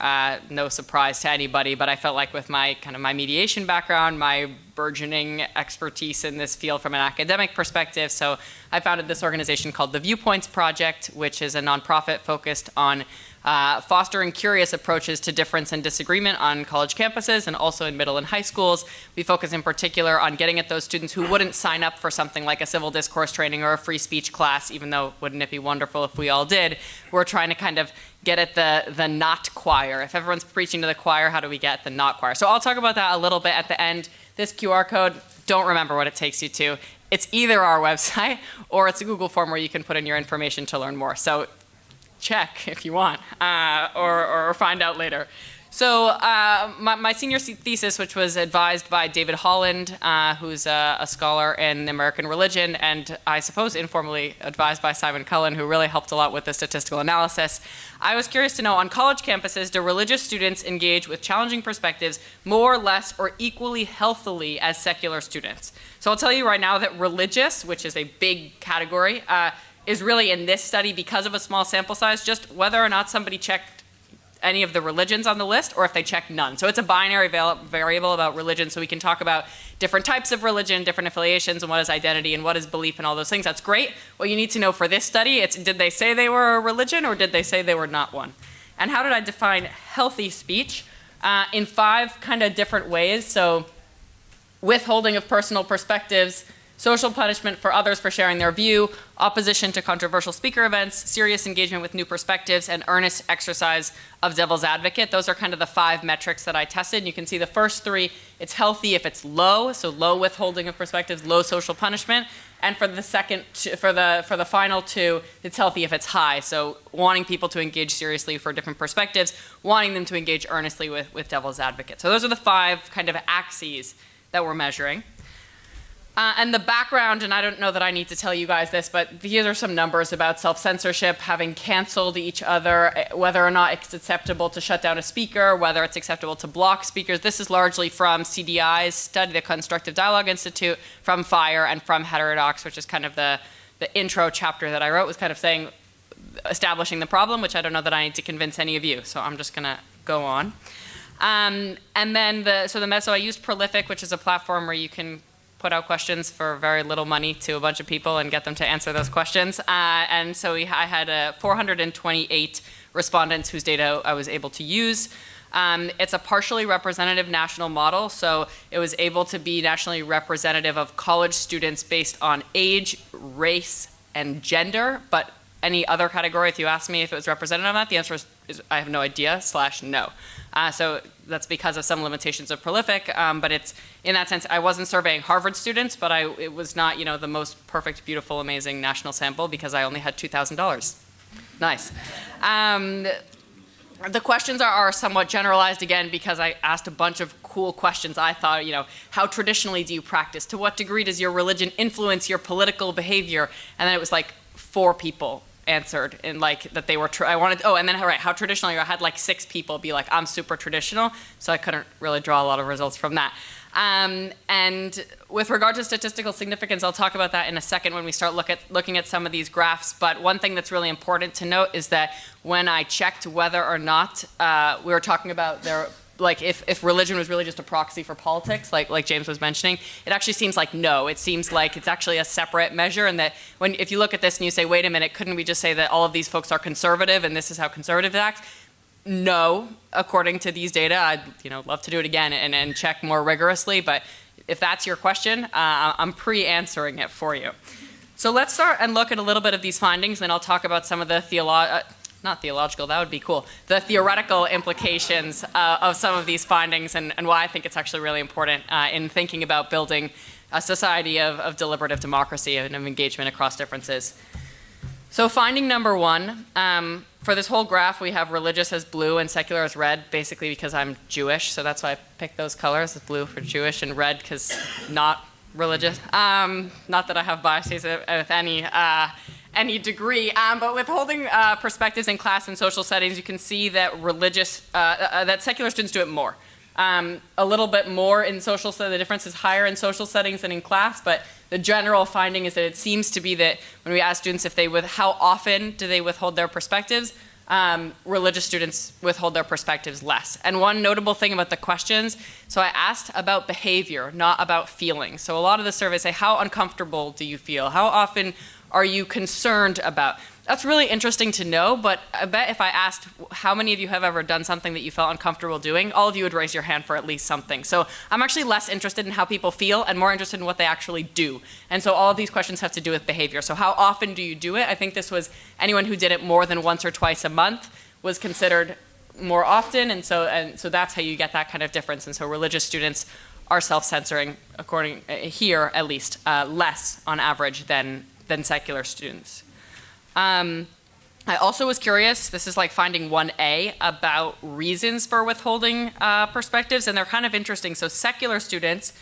Speaker 1: No surprise to anybody, but I felt like with my my mediation background, my burgeoning expertise in this field from an academic perspective, so I founded this organization called the Viewpoints Project, which is a nonprofit focused on fostering curious approaches to difference and disagreement on college campuses and also in middle and high schools. We focus in particular on getting at those students who wouldn't sign up for something like a civil discourse training or a free speech class, even though wouldn't it be wonderful if we all did. We're trying to kind of get at the not choir. If everyone's preaching to the choir, how do we get the not choir? So I'll talk about that a little bit at the end. This QR code, don't remember what it takes you to. It's either our website or it's a Google form where you can put in your information to learn more. So check if you want, or find out later. So my senior thesis, which was advised by David Holland, who's a scholar in American religion, and I suppose informally advised by Simon Cullen, who really helped a lot with the statistical analysis. I was curious to know, on college campuses, do religious students engage with challenging perspectives more, less, or equally healthily as secular students? So I'll tell you right now that religious, which is a big category, is really in this study, because of a small sample size, just whether or not somebody checked any of the religions on the list or if they checked none. So it's a binary variable about religion, so we can talk about different types of religion, different affiliations, and what is identity and what is belief and all those things. That's great. What you need to know for this study, it's did they say they were a religion or did they say they were not one? And how did I define healthy speech? In 5 kind of different ways. So withholding of personal perspectives, social punishment for others for sharing their view, opposition to controversial speaker events, serious engagement with new perspectives, and earnest exercise of devil's advocate. Those are kind of the 5 metrics that I tested. You can see the first 3, it's healthy if it's low, so low withholding of perspectives, low social punishment. And for the for the final 2, it's healthy if it's high, so wanting people to engage seriously for different perspectives, wanting them to engage earnestly with devil's advocate. So those are the 5 kind of axes that we're measuring. And the background, and I don't know that I need to tell you guys this, but these are some numbers about self-censorship, having canceled each other, whether or not it's acceptable to shut down a speaker, whether it's acceptable to block speakers. This is largely from CDI's study, the Constructive Dialogue Institute, from FIRE, and from Heterodox, which is kind of the intro chapter that I wrote, was kind of saying, establishing the problem, which I don't know that I need to convince any of you, so I'm just going to go on. And then, so I used Prolific, which is a platform where you can put out questions for very little money to a bunch of people and get them to answer those questions. And so I had 428 respondents whose data I was able to use. It's a partially representative national model, so it was able to be nationally representative of college students based on age, race, and gender, but any other category, if you ask me if it was representative of that, the answer is I have no idea / no. So that's because of some limitations of prolific, but it's, in that sense, I wasn't surveying Harvard students, but it was not, the most perfect, beautiful, amazing national sample because I only had $2,000. Nice. The questions are somewhat generalized, again, because I asked a bunch of cool questions. I thought, how traditionally do you practice? To what degree does your religion influence your political behavior? And then it was like 4 people answered in like that they were, and then how traditional, I had like 6 people be like, I'm super traditional, so I couldn't really draw a lot of results from that. And with regard to statistical significance, I'll talk about that in a second when we start looking at some of these graphs. But one thing that's really important to note is that when I checked whether or not we were talking about if religion was really just a proxy for politics, like James was mentioning, it actually seems like no. It seems like it's actually a separate measure, and that if you look at this and you say, wait a minute, couldn't we just say that all of these folks are conservative and this is how conservatives act? No, according to these data. I'd love to do it again and check more rigorously, but if that's your question, I'm pre-answering it for you. So let's start and look at a little bit of these findings, then I'll talk about some of the not theological, that would be cool, the theoretical implications of some of these findings and why I think it's actually really important in thinking about building a society of deliberative democracy and of engagement across differences. So finding number 1, for this whole graph, we have religious as blue and secular as red, basically because I'm Jewish, so that's why I picked those colors, blue for Jewish and red because not religious. Not that I have biases with any degree, but with holding perspectives in class and social settings, you can see that that secular students do it more. A little bit more in social settings, the difference is higher in social settings than in class, but the general finding is that it seems to be that when we ask students how often do they withhold their perspectives, religious students withhold their perspectives less. And one notable thing about the questions, so I asked about behavior, not about feelings. So a lot of the surveys say, how uncomfortable do you feel? How often are you concerned about? That's really interesting to know, but I bet if I asked how many of you have ever done something that you felt uncomfortable doing, all of you would raise your hand for at least something. So I'm actually less interested in how people feel and more interested in what they actually do. And so all of these questions have to do with behavior. So how often do you do it? I think this was anyone who did it more than once or twice a month was considered more often, and so that's how you get that kind of difference. And so religious students are self-censoring, according here at least, less on average than secular students. I also was curious, this is like finding 1A, about reasons for withholding perspectives, and they're kind of interesting. So secular students,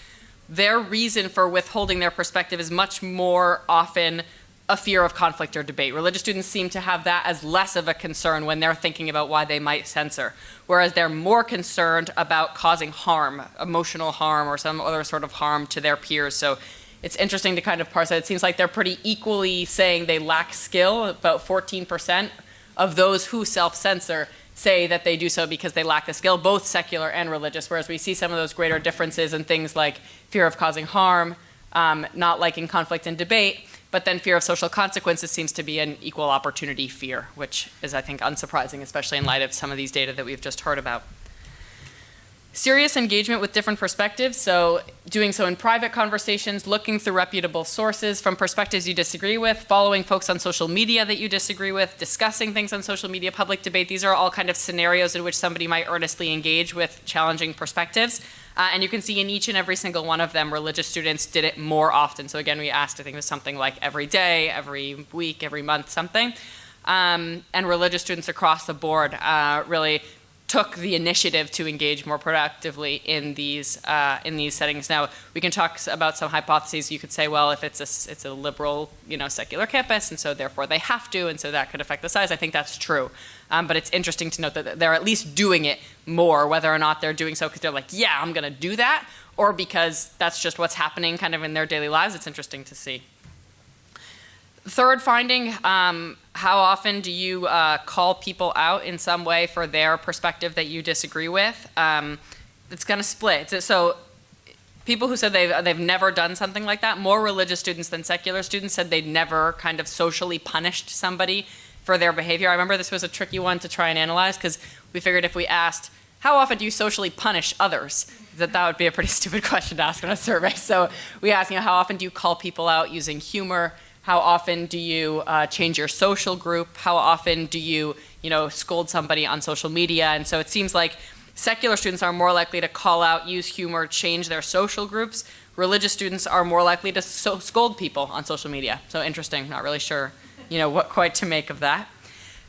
Speaker 1: their reason for withholding their perspective is much more often a fear of conflict or debate. Religious students seem to have that as less of a concern when they're thinking about why they might censor, whereas they're more concerned about causing harm, emotional harm or some other sort of harm to their peers. So it's interesting to kind of parse it. It seems like they're pretty equally saying they lack skill. About 14% of those who self-censor say that they do so because they lack the skill, both secular and religious, whereas we see some of those greater differences in things like fear of causing harm, not liking conflict and debate, but then fear of social consequences seems to be an equal opportunity fear, which is, I think, unsurprising, especially in light of some of these data that we've just heard about. Serious engagement with different perspectives, so doing so in private conversations, looking through reputable sources from perspectives you disagree with, following folks on social media that you disagree with, discussing things on social media, public debate. These are all kind of scenarios in which somebody might earnestly engage with challenging perspectives. And you can see in each and every single one of them, religious students did it more often. So again, we asked, I think it was something like every day, every week, every month, something. And religious students across the board really took the initiative to engage more productively in these settings. Now, we can talk about some hypotheses. You could say, well, if it's a liberal, secular campus, and so therefore they have to, and so that could affect the size. I think that's true. But it's interesting to note that they're at least doing it more, whether or not they're doing so because they're like, yeah, I'm going to do that, or because that's just what's happening kind of in their daily lives. It's interesting to see. Third finding, how often do you call people out in some way for their perspective that you disagree with? It's going to split. So people who said they've never done something like that, more religious students than secular students said they'd never kind of socially punished somebody for their behavior. I remember this was a tricky one to try and analyze because we figured if we asked how often do you socially punish others? That would be a pretty stupid question to ask on a survey. So we ask, how often do you call people out using humor? How often do you change your social group? How often do you, scold somebody on social media? And so it seems like secular students are more likely to call out, use humor, change their social groups. Religious students are more likely to scold people on social media. So interesting, not really sure, what quite to make of that.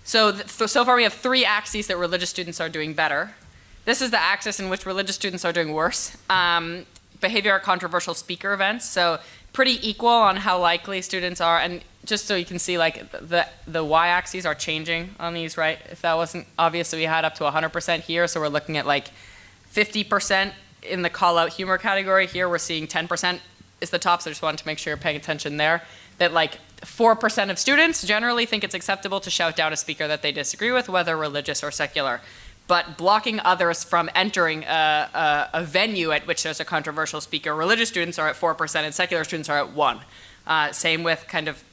Speaker 1: So far we have 3 axes that religious students are doing better. This is the axis in which religious students are doing worse. Behavior at controversial speaker events. So pretty equal on how likely students are. And just so you can see, like, the y-axes are changing on these, right? If that wasn't obvious, so we had up to 100% here. So we're looking at like 50% in the call-out humor category. Here we're seeing 10% is the top, so I just wanted to make sure you're paying attention there. That like 4% of students generally think it's acceptable to shout down a speaker that they disagree with, whether religious or secular. But blocking others from entering a venue at which there's a controversial speaker, religious students are at 4% and secular students are at 1%. Same with kind of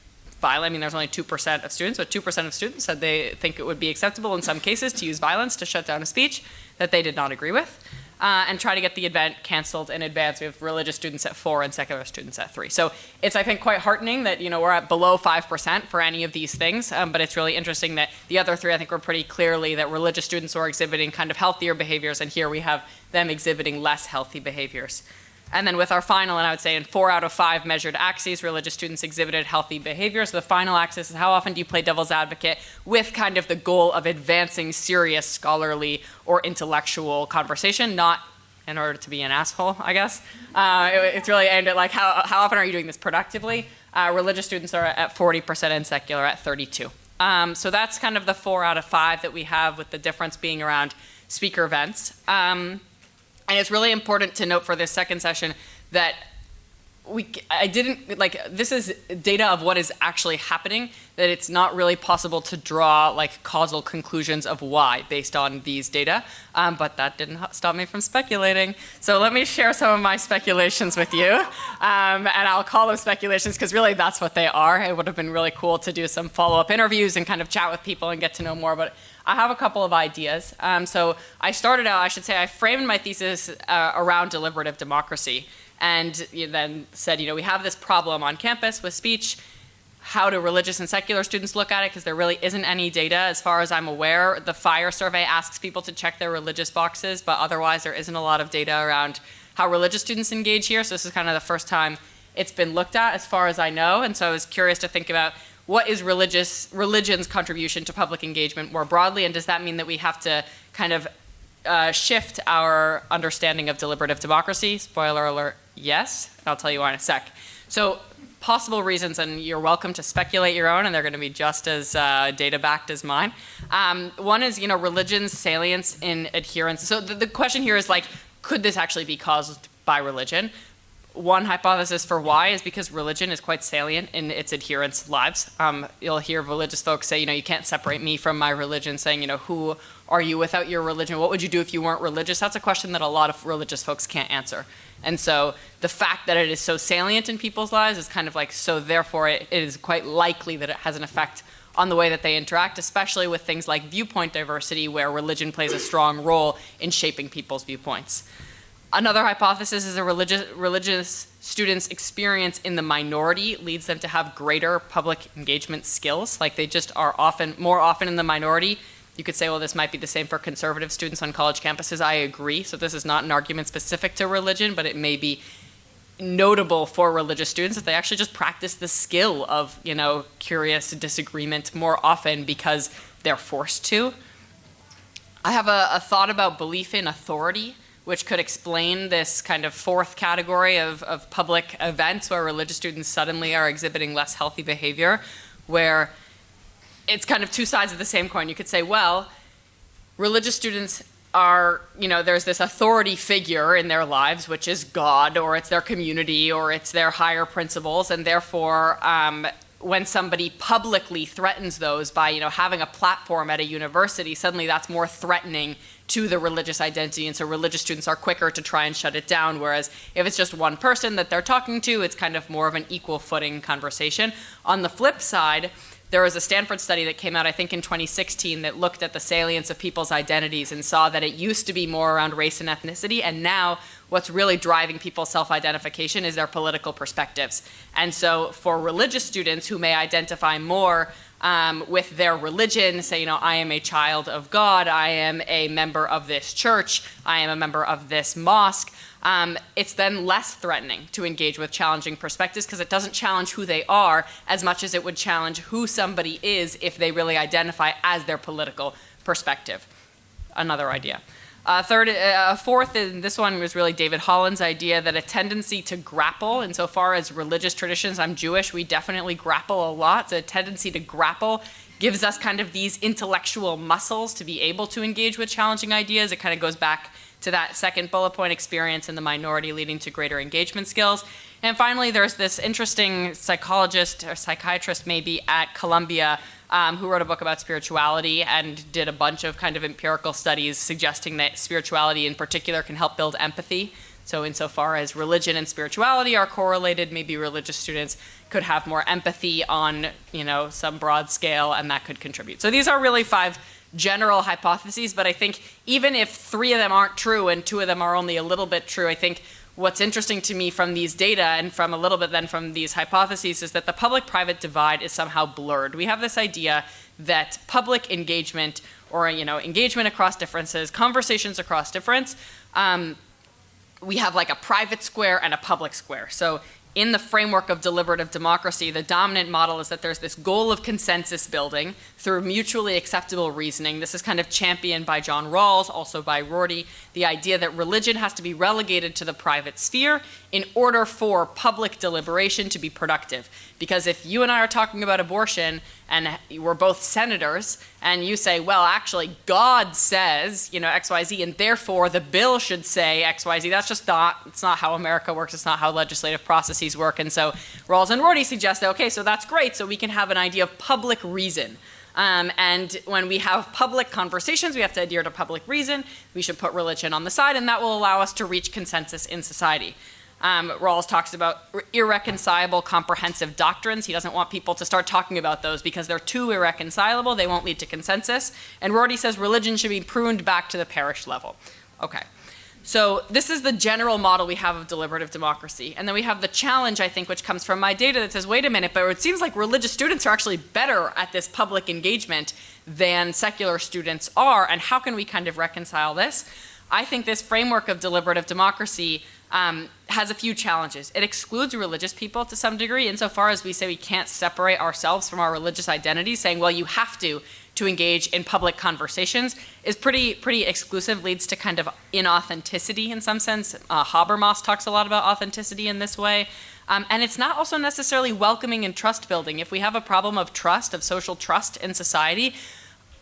Speaker 1: violence. I mean, there's only 2% of students, but 2% of students said they think it would be acceptable in some cases to use violence to shut down a speech that they did not agree with. And try to get the event canceled in advance. We have religious students at 4% and secular students at 3%. So it's, I think, quite heartening that we're at below 5% for any of these things. But it's really interesting that the other 3, I think, were pretty clearly that religious students are exhibiting kind of healthier behaviors, and here we have them exhibiting less healthy behaviors. And then with our final, and I would say in 4 out of 5 measured axes, religious students exhibited healthy behaviors. The final axis is how often do you play devil's advocate with kind of the goal of advancing serious scholarly or intellectual conversation, not in order to be an asshole, I guess. It's really aimed at like how often are you doing this productively? Religious students are at 40% and secular at 32%. So that's kind of the 4 out of 5 that we have, with the difference being around speaker events. And it's really important to note for this second session that this is data of what is actually happening, that it's not really possible to draw like causal conclusions of why based on these data, but that didn't stop me from speculating. So let me share some of my speculations with you, and I'll call them speculations because really that's what they are. It would have been really cool to do some follow-up interviews and kind of chat with people and get to know more, but I have a couple of ideas. So I framed my thesis around deliberative democracy. And then said, we have this problem on campus with speech. How do religious and secular students look at it? Because there really isn't any data. As far as I'm aware, the FIRE survey asks people to check their religious boxes, but otherwise there isn't a lot of data around how religious students engage here. So this is kind of the first time it's been looked at, as far as I know. And so I was curious to think about what is religion's contribution to public engagement more broadly, and does that mean that we have to kind of shift our understanding of deliberative democracy? Spoiler alert, yes. I'll tell you why in a sec. So possible reasons, and you're welcome to speculate your own, and they're going to be just as data-backed as mine. One is, religion's salience in adherence. So the question here is, like, could this actually be caused by religion? One hypothesis for why is because religion is quite salient in its adherents' lives. You'll hear religious folks say, you can't separate me from my religion, saying, who are you without your religion? What would you do if you weren't religious? That's a question that a lot of religious folks can't answer. And so the fact that it is so salient in people's lives is kind of like, so therefore it is quite likely that it has an effect on the way that they interact, especially with things like viewpoint diversity, where religion plays a strong role in shaping people's viewpoints. Another hypothesis is a religious students' experience in the minority leads them to have greater public engagement skills. Like, they just are more often in the minority. You could say, well, this might be the same for conservative students on college campuses. I agree. So this is not an argument specific to religion, but it may be notable for religious students that they actually just practice the skill of, curious disagreement more often because they're forced to. I have a thought about belief in authority, which could explain this kind of fourth category of public events where religious students suddenly are exhibiting less healthy behavior, where it's kind of two sides of the same coin. You could say, well, religious students are, there's this authority figure in their lives, which is God, or it's their community, or it's their higher principles, and therefore when somebody publicly threatens those by, having a platform at a university, suddenly that's more threatening to the religious identity, and so religious students are quicker to try and shut it down, whereas if it's just one person that they're talking to, it's kind of more of an equal footing conversation. On the flip side, There was a Stanford study that came out, I think, in 2016 that looked at the salience of people's identities and saw that it used to be more around race and ethnicity, and now what's really driving people's self-identification is their political perspectives. And so for religious students who may identify more with their religion, say, I am a child of God, I am a member of this church, I am a member of this mosque, it's then less threatening to engage with challenging perspectives because it doesn't challenge who they are as much as it would challenge who somebody is if they really identify as their political perspective. Another idea. Fourth, and this one was really David Holland's idea, that a tendency to grapple, insofar as religious traditions, I'm Jewish, we definitely grapple a lot. So a tendency to grapple gives us kind of these intellectual muscles to be able to engage with challenging ideas. It kind of goes back to that second bullet point, experience in the minority leading to greater engagement skills. And finally, there's this interesting psychologist or psychiatrist maybe at Columbia who wrote a book about spirituality and did a bunch of kind of empirical studies suggesting that spirituality in particular can help build empathy. So insofar as religion and spirituality are correlated, maybe religious students could have more empathy on, some broad scale, and that could contribute. So these are really 5 general hypotheses, but I think even if 3 of them aren't true and 2 of them are only a little bit true, I think what's interesting to me from these data and from a little bit then from these hypotheses is that the public-private divide is somehow blurred. We have this idea that public engagement or, engagement across differences, conversations across difference, we have like a private square and a public square. So in the framework of deliberative democracy, the dominant model is that there's this goal of consensus building through mutually acceptable reasoning. This is kind of championed by John Rawls, also by Rorty, the idea that religion has to be relegated to the private sphere in order for public deliberation to be productive. Because if you and I are talking about abortion and we're both senators and you say, well, actually God says, X, Y, Z, and therefore the bill should say X, Y, Z, it's not how America works, it's not how legislative processes work. And so Rawls and Rorty suggest that, okay, so that's great, so we can have an idea of public reason. And when we have public conversations, we have to adhere to public reason. We should put religion on the side, and that will allow us to reach consensus in society. Rawls talks about irreconcilable comprehensive doctrines. He doesn't want people to start talking about those because they're too irreconcilable. They won't lead to consensus. And Rorty says religion should be pruned back to the parish level. Okay. So this is the general model we have of deliberative democracy. And then we have the challenge, I think, which comes from my data that says, wait a minute, but it seems like religious students are actually better at this public engagement than secular students are. And how can we kind of reconcile this? I think this framework of deliberative democracy has a few challenges. It excludes religious people to some degree, insofar as we say we can't separate ourselves from our religious identity, saying, well, you have to engage in public conversations is pretty exclusive, leads to kind of inauthenticity in some sense. Habermas talks a lot about authenticity in this way. And it's not also necessarily welcoming and trust building. If we have a problem of trust, of social trust in society,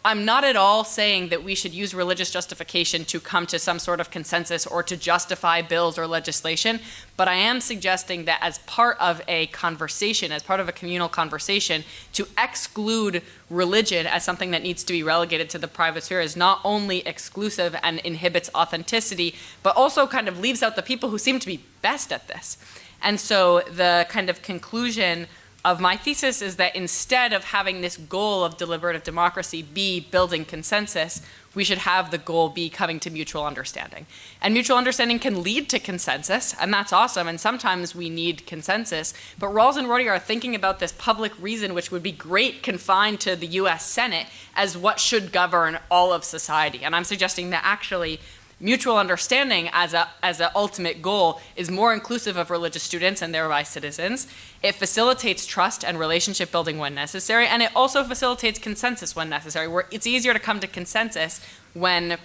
Speaker 1: I'm not at all saying that we should use religious justification to come to some sort of consensus or to justify bills or legislation, but I am suggesting that as part of a conversation, as part of a communal conversation, to exclude religion as something that needs to be relegated to the private sphere is not only exclusive and inhibits authenticity, but also kind of leaves out the people who seem to be best at this. And so the kind of conclusion of my thesis is that instead of having this goal of deliberative democracy be building consensus, we should have the goal be coming to mutual understanding. And mutual understanding can lead to consensus, and that's awesome, and sometimes we need consensus, but Rawls and Rorty are thinking about this public reason, which would be great confined to the US Senate, as what should govern all of society. And I'm suggesting that actually mutual understanding as an ultimate goal is more inclusive of religious students and thereby citizens. It facilitates trust and relationship building when necessary, and it also facilitates consensus when necessary. It's easier to come to consensus when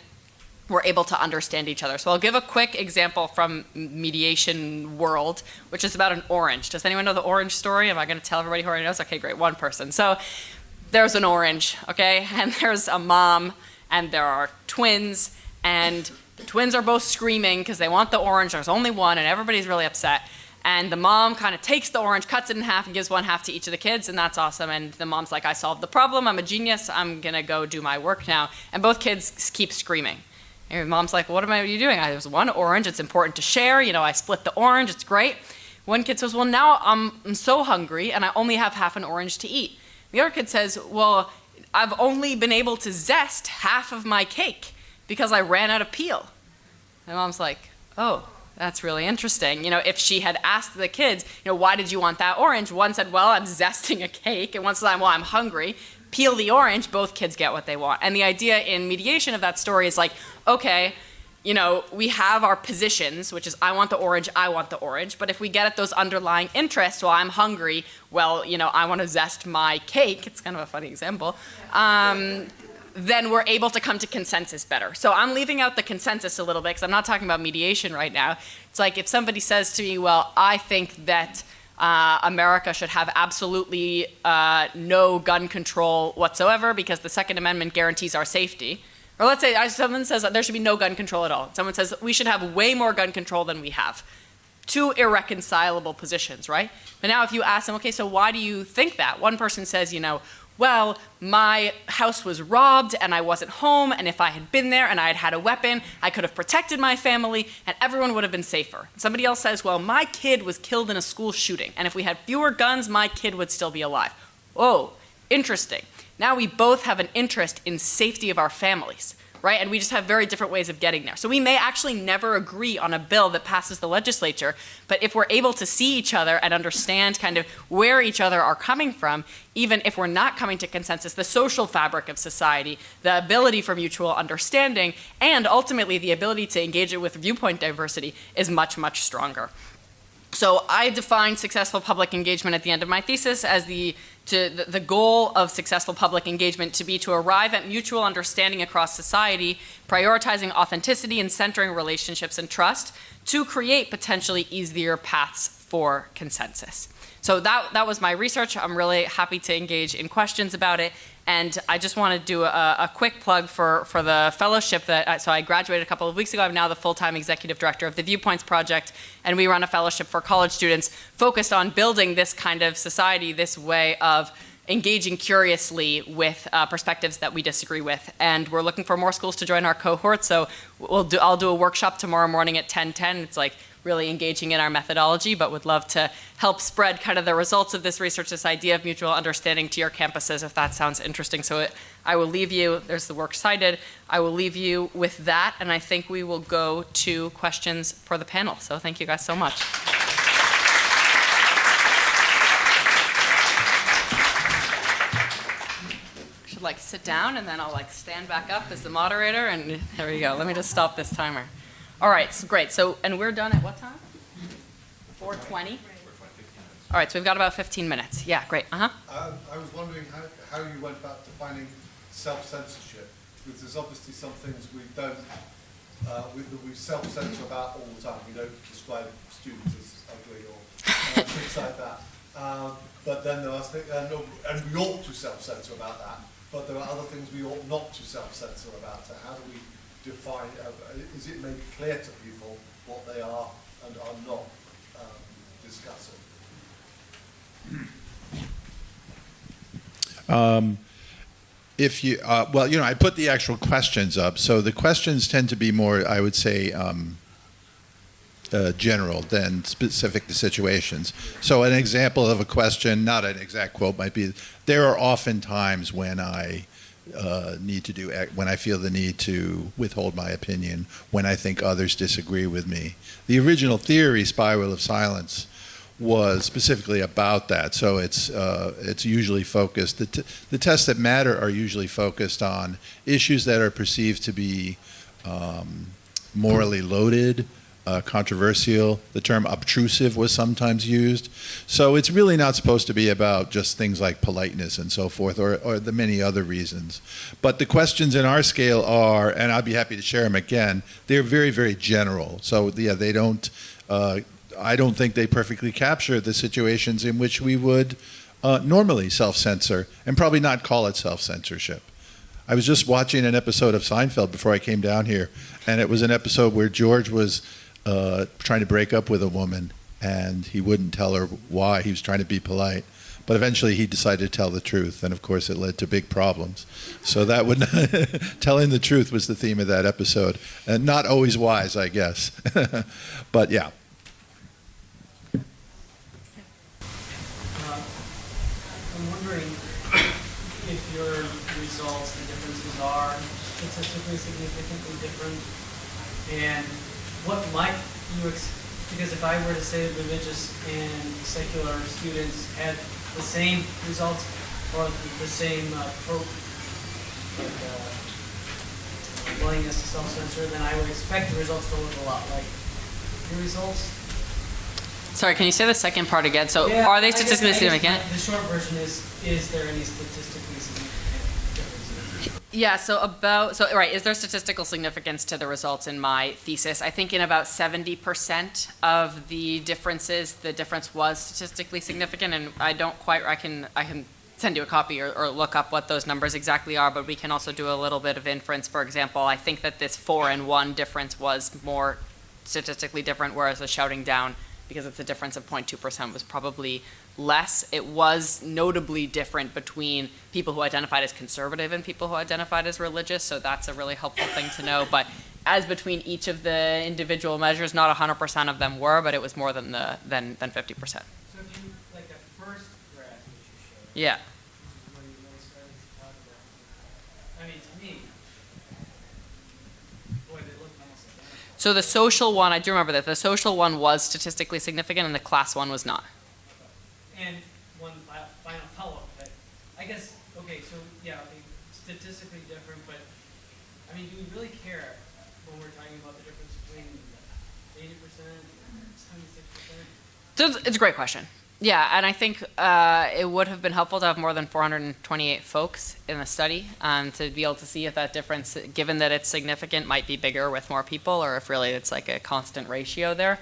Speaker 1: we're able to understand each other. So I'll give a quick example from mediation world, which is about an orange. Does anyone know the orange story? Am I going to tell everybody who already knows? Okay, great, one person. So there's an orange, okay, and there's a mom, and there are twins, and the twins are both screaming because they want the orange. There's only one, and everybody's really upset. And the mom kind of takes the orange, cuts it in half, and gives one half to each of the kids, and that's awesome. And the mom's like, I solved the problem. I'm a genius. I'm going to go do my work now. And both kids keep screaming. And mom's like, what are you doing? There's one orange. It's important to share. I split the orange. It's great. One kid says, well, now I'm so hungry, and I only have half an orange to eat. The other kid says, well, I've only been able to zest half of my cake because I ran out of peel. My mom's like, oh, that's really interesting. You know, if she had asked the kids, you know, why did you want that orange? One said, well, I'm zesting a cake. And one said, well, I'm hungry. Peel the orange, both kids get what they want. And the idea in mediation of that story is like, okay, you know, we have our positions, which is I want the orange, I want the orange. But if we get at those underlying interests, well, I'm hungry, well, you know, I want to zest my cake. It's kind of a funny example. Then we're able to come to consensus better. So I'm leaving out the consensus a little bit because I'm not talking about mediation right now. It's like if somebody says to me, well, I think that America should have absolutely no gun control whatsoever because the Second Amendment guarantees our safety. Or let's say someone says that there should be no gun control at all. Someone says we should have way more gun control than we have. Two irreconcilable positions, right? But now if you ask them, okay, so why do you think that? One person says, you know, well, my house was robbed and I wasn't home, and if I had been there and I had had a weapon, I could have protected my family and everyone would have been safer. Somebody else says, well, my kid was killed in a school shooting, and if we had fewer guns, my kid would still be alive. Oh, interesting. Now we both have an interest in safety of our families, right? And we just have very different ways of getting there. So we may actually never agree on a bill that passes the legislature, but if we're able to see each other and understand kind of where each other are coming from, even if we're not coming to consensus, the social fabric of society, the ability for mutual understanding, and ultimately the ability to engage it with viewpoint diversity is much, much stronger. So I defined successful public engagement at the end of my thesis as the goal of successful public engagement to be to arrive at mutual understanding across society, prioritizing authenticity and centering relationships and trust to create potentially easier paths for consensus. So that was my research. I'm really happy to engage in questions about it. And I just want to do a quick plug for the fellowship so I graduated a couple of weeks ago. I'm now the full-time executive director of the Viewpoints project, and we run a fellowship for college students focused on building this kind of society, this way of engaging curiously with perspectives that we disagree with. And we're looking for more schools to join our cohort, so I'll do a workshop tomorrow morning at 10:10. It's like really engaging in our methodology, but would love to help spread kind of the results of this research, this idea of mutual understanding to your campuses if that sounds interesting. So I will leave you, there's the work cited, I will leave you with that, and I think we will go to questions for the panel. So thank you guys so much. I should like sit down and then I'll like stand back up as the moderator, and there we go. Let me just stop this timer. All right, so great. So, and we're done at what time? 4:20? All right, so we've got about 15 minutes. Yeah, great.
Speaker 4: I was wondering how you went about defining self-censorship, because there's obviously some things we don't, we self-censor about all the time. We don't describe students as ugly or things like that. But then there are things, and we ought to self-censor about that, but there are other things we ought not to self-censor about. So how do we define, is it made clear to people what they are and are not discussing?
Speaker 3: If you, well, you know, I put the actual questions up. So the questions tend to be more, I would say, general than specific to situations. So an example of a question, not an exact quote, might be, there are often times when I when I feel the need to withhold my opinion, when I think others disagree with me. The original theory, Spiral of Silence, was specifically about that. So it's usually focused, the tests that matter are usually focused on issues that are perceived to be morally loaded, controversial. The term obtrusive was sometimes used. So it's really not supposed to be about just things like politeness and so forth, or the many other reasons. But the questions in our scale are, and I'll be happy to share them again, they're very, very general. So yeah, they don't, I don't think they perfectly capture the situations in which we would normally self-censor, and probably not call it self-censorship. I was just watching an episode of Seinfeld before I came down here, and it was an episode where George was trying to break up with a woman, and he wouldn't tell her why. He was trying to be polite, but eventually he decided to tell the truth, and of course it led to big problems. So that would telling the truth was the theme of that episode, and not always wise, I guess. But yeah.
Speaker 5: I'm wondering, results, the differences are statistically significantly different? And what might you because if I were to say religious and secular students had the same results or the same willingness to self-censor, then I would expect the results to look a lot like the results.
Speaker 1: Sorry, can you say the second part again? So
Speaker 5: Yeah,
Speaker 1: are they statistically significant?
Speaker 5: The short version is there any statistically significant differences?
Speaker 1: Yeah, right, is there statistical significance to the results in my thesis? I think in about 70% of the differences, the difference was statistically significant, and I can send you a copy or look up what those numbers exactly are, but we can also do a little bit of inference. For example, I think that this 4 and 1 difference was more statistically different, whereas the shouting down, because it's a difference of 0.2%, was probably less. It was notably different between people who identified as conservative and people who identified as religious, so that's a really helpful thing to know. But as between each of the individual measures, not 100% of them were, but it was more than 50%.
Speaker 5: So if you, like the first graph that you showed,
Speaker 1: Yeah.
Speaker 5: when you really started to talk about, I mean, to me, boy, they look almost identical.
Speaker 1: So the social one, I do remember that the social one was statistically significant and the class one was not.
Speaker 5: And one final follow-up. I guess, okay, so yeah, statistically different, but I mean, do we really care when we're talking about the difference between 80% and 76%?
Speaker 1: So it's a great question. Yeah, and I think it would have been helpful to have more than 428 folks in the study to be able to see if that difference, given that it's significant, might be bigger with more people, or if really it's like a constant ratio there.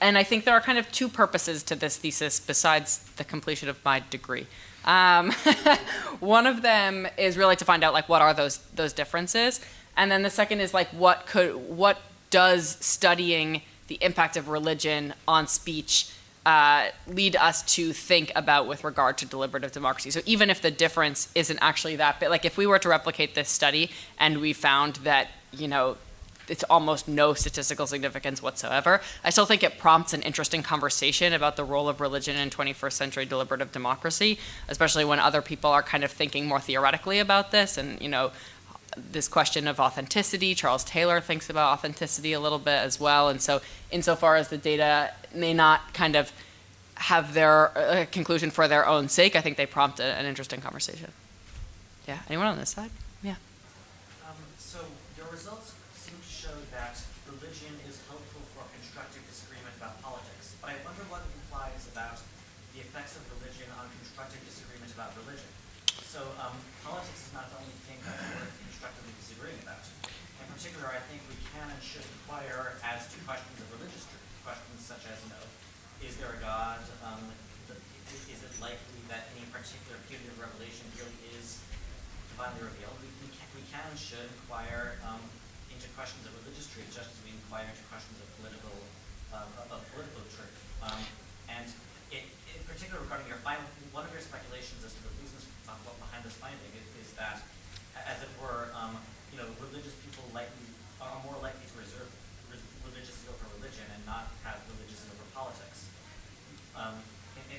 Speaker 1: And I think there are kind of two purposes to this thesis besides the completion of my degree. One of them is really to find out like what are those differences, and then the second is like what does studying the impact of religion on speech lead us to think about with regard to deliberative democracy. So even if the difference isn't actually that big, like if we were to replicate this study and we found that, you know, it's almost no statistical significance whatsoever, I still think it prompts an interesting conversation about the role of religion in 21st century deliberative democracy, especially when other people are kind of thinking more theoretically about this. And, you know, this question of authenticity, Charles Taylor thinks about authenticity a little bit as well. And so insofar as the data may not kind of have their conclusion for their own sake, I think they prompt an interesting conversation. Yeah, anyone on this side? Yeah.
Speaker 6: So your results seem to show that religion is helpful for constructive disagreement about politics. But I wonder what it implies about the effects of religion on constructive disagreement about religion. So politics is not the only thing that's worth constructively disagreeing about. In particular, I think we can and should inquire as to questions of religious truth, questions such as, you know, is there a God? Is it likely that any particular period of revelation really is divinely revealed? We can and should inquire into questions of religious truth, just as we inquire into questions of political truth. And in particular, regarding your final, one of your speculations as to the reasons behind this finding is that, as it were, you know, religious people are more likely to reserve religious zeal for religion and not have religious zeal for politics.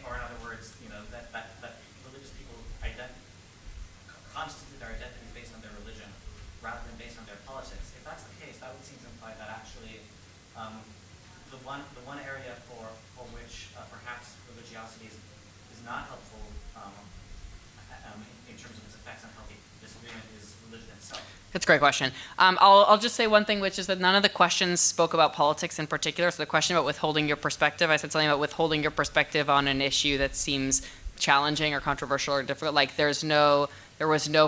Speaker 6: Or in other words, you know, that religious people constitute their identities based on their religion rather than based on their politics. If that's the case, that would seem to imply that actually the one area for which perhaps religiosity is not helpful in terms of its effects on healthy disagreement is religion itself.
Speaker 1: That's a great question. I'll just say one thing, which is that none of the questions spoke about politics in particular. So the question about withholding your perspective, I said something about withholding your perspective on an issue that seems challenging or controversial or difficult. Like there was no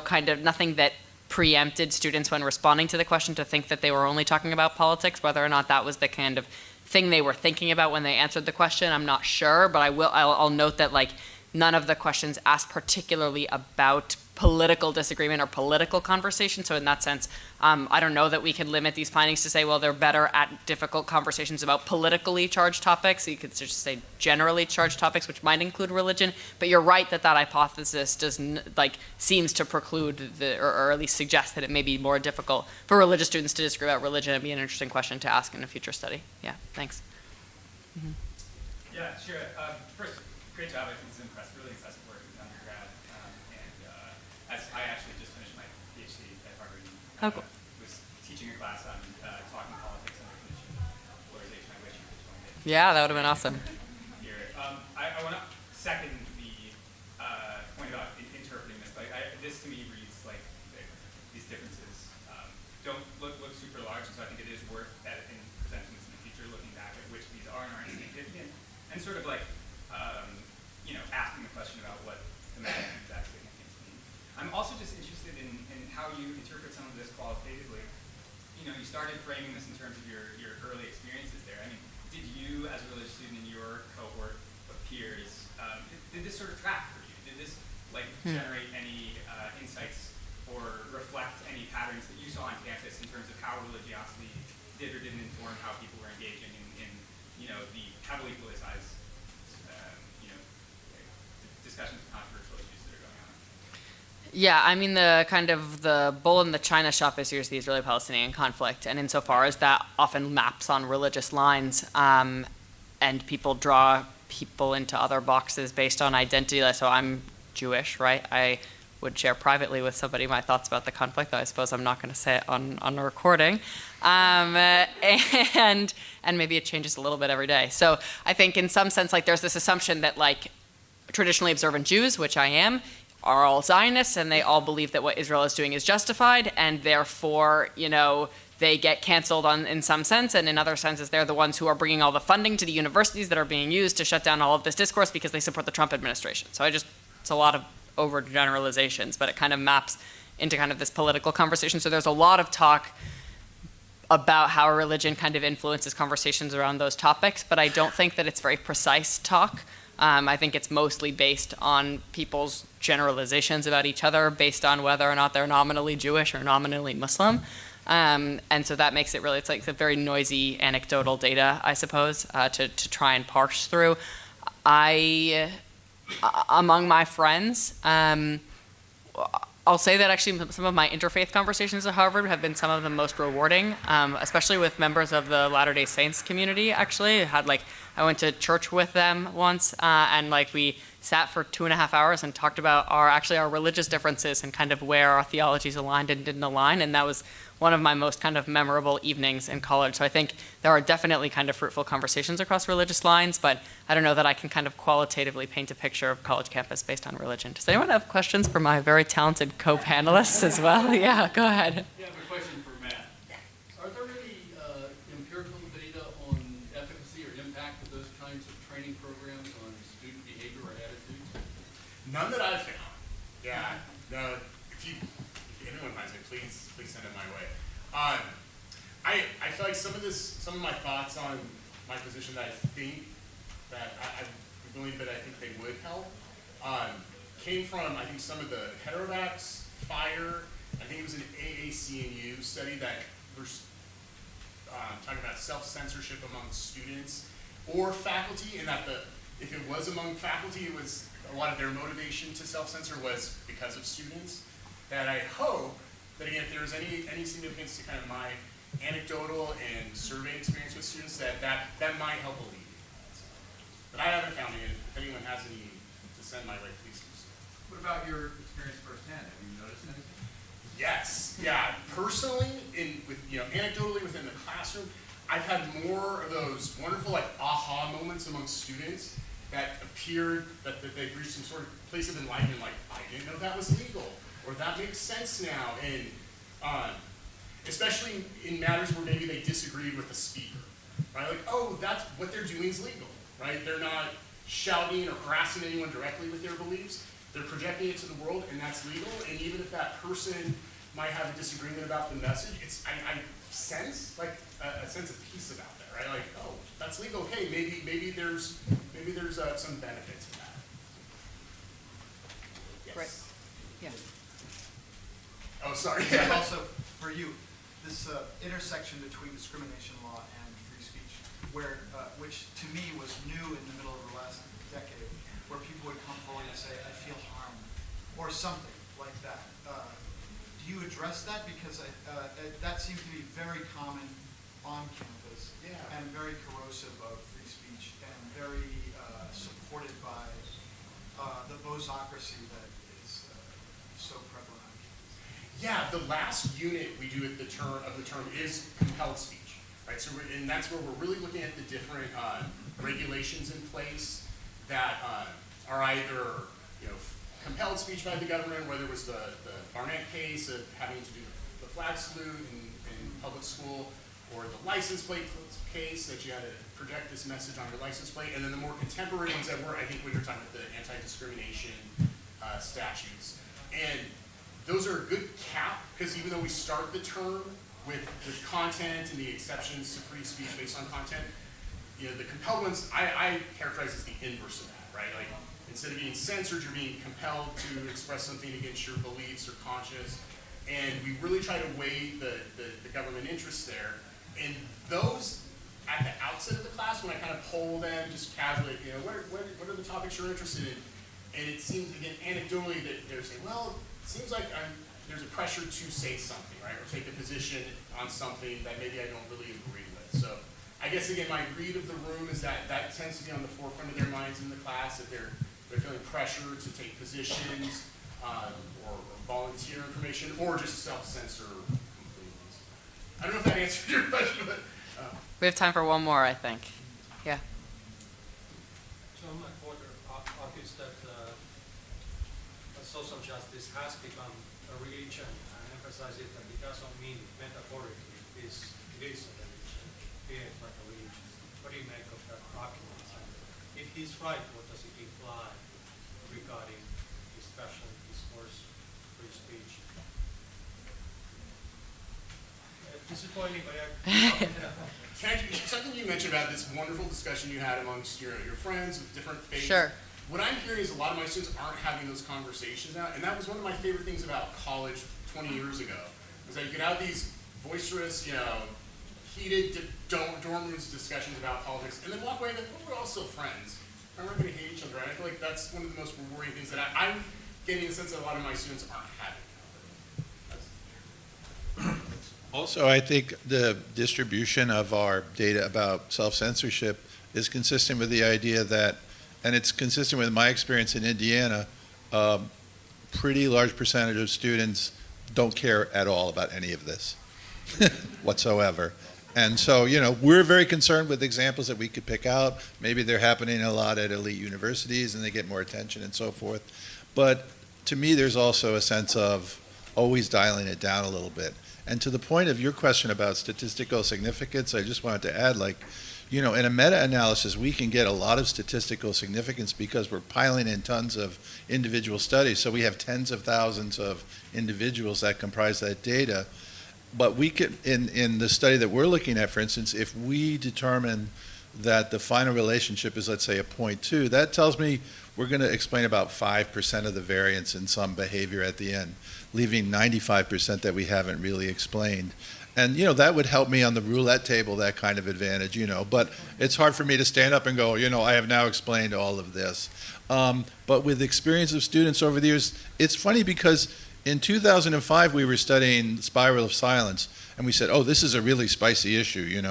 Speaker 1: kind of, nothing that preempted students when responding to the question to think that they were only talking about politics. Whether or not that was the kind of thing they were thinking about when they answered the question, I'm not sure, but I'll note that like none of the questions asked particularly about political disagreement or political conversation. So in that sense, I don't know that we can limit these findings to say, well, they're better at difficult conversations about politically charged topics. You could just say generally charged topics, which might include religion. But you're right that hypothesis seems to preclude or at least suggest that it may be more difficult for religious students to disagree about religion. It'd be an interesting question to ask in a future study. Yeah, thanks. Mm-hmm.
Speaker 7: Yeah, sure. First, great job. I think it's impressive, really impressive work in undergrad. as I actually just finished my PhD at Harvard.
Speaker 1: Oh, cool.
Speaker 7: Was teaching a class on talking politics and definition polarization. I wish you could join it.
Speaker 1: Yeah, that would have been awesome.
Speaker 7: Here. I want to second the point about interpreting this. Like, this to me reads like these differences don't look super large, and so I think it is worth in presenting this in the future, looking back at which these are and aren't significant, and sort of like asking the question about what the magnitude of that significance means. I'm also just interested in how you interpret some of this qualitatively. You started framing this in terms of your early experiences there. I mean, did you, as a religious student in your cohort of peers, did this sort of track for you? Did this generate any insights or reflect any patterns that you saw on campus in terms of how religiosity did or didn't inform how people were engaging in the heavily politicized discussions of controversial issues that are going on?
Speaker 1: Yeah, I mean, the bull in the china shop issue is the Israeli-Palestinian conflict, and insofar as that often maps on religious lines, and people draw people into other boxes based on identity. So I'm Jewish, right? I would share privately with somebody my thoughts about the conflict, though I suppose I'm not going to say it on a recording. And maybe it changes a little bit every day. So I think in some sense, there's this assumption that traditionally observant Jews, which I am, are all Zionists, and they all believe that what Israel is doing is justified, and therefore, they get canceled in some sense, and in other senses, they're the ones who are bringing all the funding to the universities that are being used to shut down all of this discourse because they support the Trump administration. So it's a lot of overgeneralizations, but it kind of maps into kind of this political conversation. So there's a lot of talk about how religion kind of influences conversations around those topics, but I don't think that it's very precise talk. I think it's mostly based on people's generalizations about each other based on whether or not they're nominally Jewish or nominally Muslim. And so that makes it really, it's a very noisy anecdotal data, I suppose, to try and parse through. Among my friends, I'll say that actually some of my interfaith conversations at Harvard have been some of the most rewarding, especially with members of the Latter-day Saints community, actually. I went to church with them once, and we sat for 2.5 hours and talked about our religious differences and kind of where our theologies aligned and didn't align, and that was one of my most kind of memorable evenings in college. So I think there are definitely kind of fruitful conversations across religious lines, but I don't know that I can kind of qualitatively paint a picture of college campus based on religion. Does anyone have questions for my very talented co-panelists as well? Yeah, go ahead.
Speaker 8: Yeah, I have a question for Matt. Are there any empirical data on efficacy or impact of those kinds of training programs on student behavior or attitudes?
Speaker 2: None that I've found. Yeah. No. If anyone finds it, please send it my way. I feel like some of my thoughts on my position that I believe that I think they would help, came from, I think, some of the Heterodox, FIRE, I think it was an AAC&U study that was talking about self-censorship among students or faculty, and that if it was among faculty, it was a lot of their motivation to self-censor was because of students. That I hope that, again, if there was any significance to kind of my anecdotal and survey experience with students, that might help alleviate that. But I haven't found it. If anyone has any to send my way, please do so.
Speaker 8: What about your experience firsthand? Have you noticed anything?
Speaker 2: Yes. Yeah. Personally, anecdotally within the classroom, I've had more of those wonderful aha moments among students that appeared that they've reached some sort of place of enlightenment, I didn't know that was legal, or that makes sense now, and especially in matters where maybe they disagreed with the speaker, right? That's what they're doing is legal, right? They're not shouting or harassing anyone directly with their beliefs. They're projecting it to the world, and that's legal. And even if that person might have a disagreement about the message, I sense a sense of peace about that, right? That's legal. Okay, maybe there's some benefit to that. Yes.
Speaker 1: Right. Yeah.
Speaker 2: Oh, sorry.
Speaker 9: Also, for you, this intersection between discrimination law and free speech, which to me was new in the middle of the last decade, where people would come forward and say, I feel harmed, or something like that. Do you address that? Because that seems to be very common on campus, and very corrosive of free speech, and very supported by the bozocracy that is so prevalent on campus?
Speaker 2: Yeah, the last unit we do at the term is compelled speech, right? So, and that's where we're really looking at the different regulations in place that are either, compelled speech by the government, whether it was the Barnett case of having to do the flag salute in public school, or the license plate case that you had to project this message on your license plate, and then the more contemporary ones that were, I think, when you're talking about the anti-discrimination statutes. And those are a good cap, because even though we start the term with the content and the exceptions to free speech based on content, the compelled ones, I characterize as the inverse of that, right? Like, instead of being censored, you're being compelled to express something against your beliefs or conscience. And we really try to weigh the government interests there. And those, at the outset of the class, when I kind of poll them just casually, what are the topics you're interested in? And it seems, again, anecdotally, that they're saying, well, it seems like there's a pressure to say something, right? Or take a position on something that maybe I don't really agree with. So I guess, again, my read of the room is that tends to be on the forefront of their minds in the class, that they're feeling pressure to take positions or volunteer information, or just self-censor completely. I don't know if that answered your question, but...
Speaker 1: We have time for one more, I think. Yeah.
Speaker 10: John McWhorter argues that social justice has become a religion, and emphasizes that it doesn't mean metaphorically it is a religion, being like a religion. What do you make of that argument? And if he's right, what does it imply regarding discussion, discourse, free speech? Disappointing, but
Speaker 2: something you mentioned about this wonderful discussion you had amongst your friends with different faiths.
Speaker 1: Sure.
Speaker 2: What I'm hearing is a lot of my students aren't having those conversations now, and that was one of my favorite things about college 20 years ago, was that you could have these boisterous, heated dorm rooms discussions about politics, and then walk away and think, well, we're all still friends. We're not going to hate each other. And I feel like that's one of the most rewarding things that I'm getting the sense that a lot of my students aren't having now.
Speaker 3: Also, I think the distribution of our data about self-censorship is consistent with the idea that, and it's consistent with my experience in Indiana, pretty large percentage of students don't care at all about any of this whatsoever. And so, we're very concerned with examples that we could pick out. Maybe they're happening a lot at elite universities and they get more attention and so forth. But to me, there's also a sense of always dialing it down a little bit. And to the point of your question about statistical significance, I just wanted to add, in a meta-analysis, we can get a lot of statistical significance because we're piling in tons of individual studies. So we have tens of thousands of individuals that comprise that data. But we could, in the study that we're looking at, for instance, if we determine that the final relationship is, let's say, a 0.2, that tells me we're going to explain about 5% of the variance in some behavior at the end, leaving 95% that we haven't really explained. And, that would help me on the roulette table, that kind of advantage, But it's hard for me to stand up and go, I have now explained all of this. But with the experience of students over the years, it's funny because in 2005, we were studying Spiral of Silence, and we said, oh, this is a really spicy issue,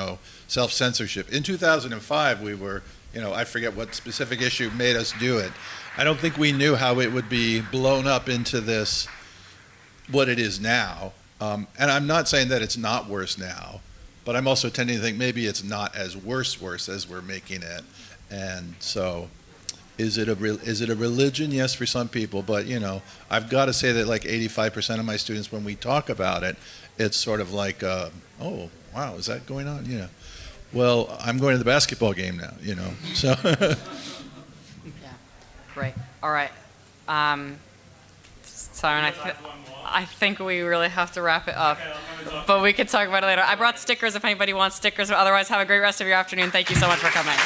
Speaker 3: self-censorship. In 2005, we were, I forget what specific issue made us do it. I don't think we knew how it would be blown up into this, what it is now. And I'm not saying that it's not worse now, but I'm also tending to think maybe it's not as worse as we're making it. And so is it a religion? Yes, for some people, but I've got to say that like 85% of my students, when we talk about it, it's sort of like, oh, wow, is that going on? Well, I'm going to the basketball game now, so.
Speaker 1: Yeah, great. All right. Simon, I think we really have to wrap it up, but we could talk about it later. I brought stickers if anybody wants stickers, but otherwise have a great rest of your afternoon. Thank you so much for coming.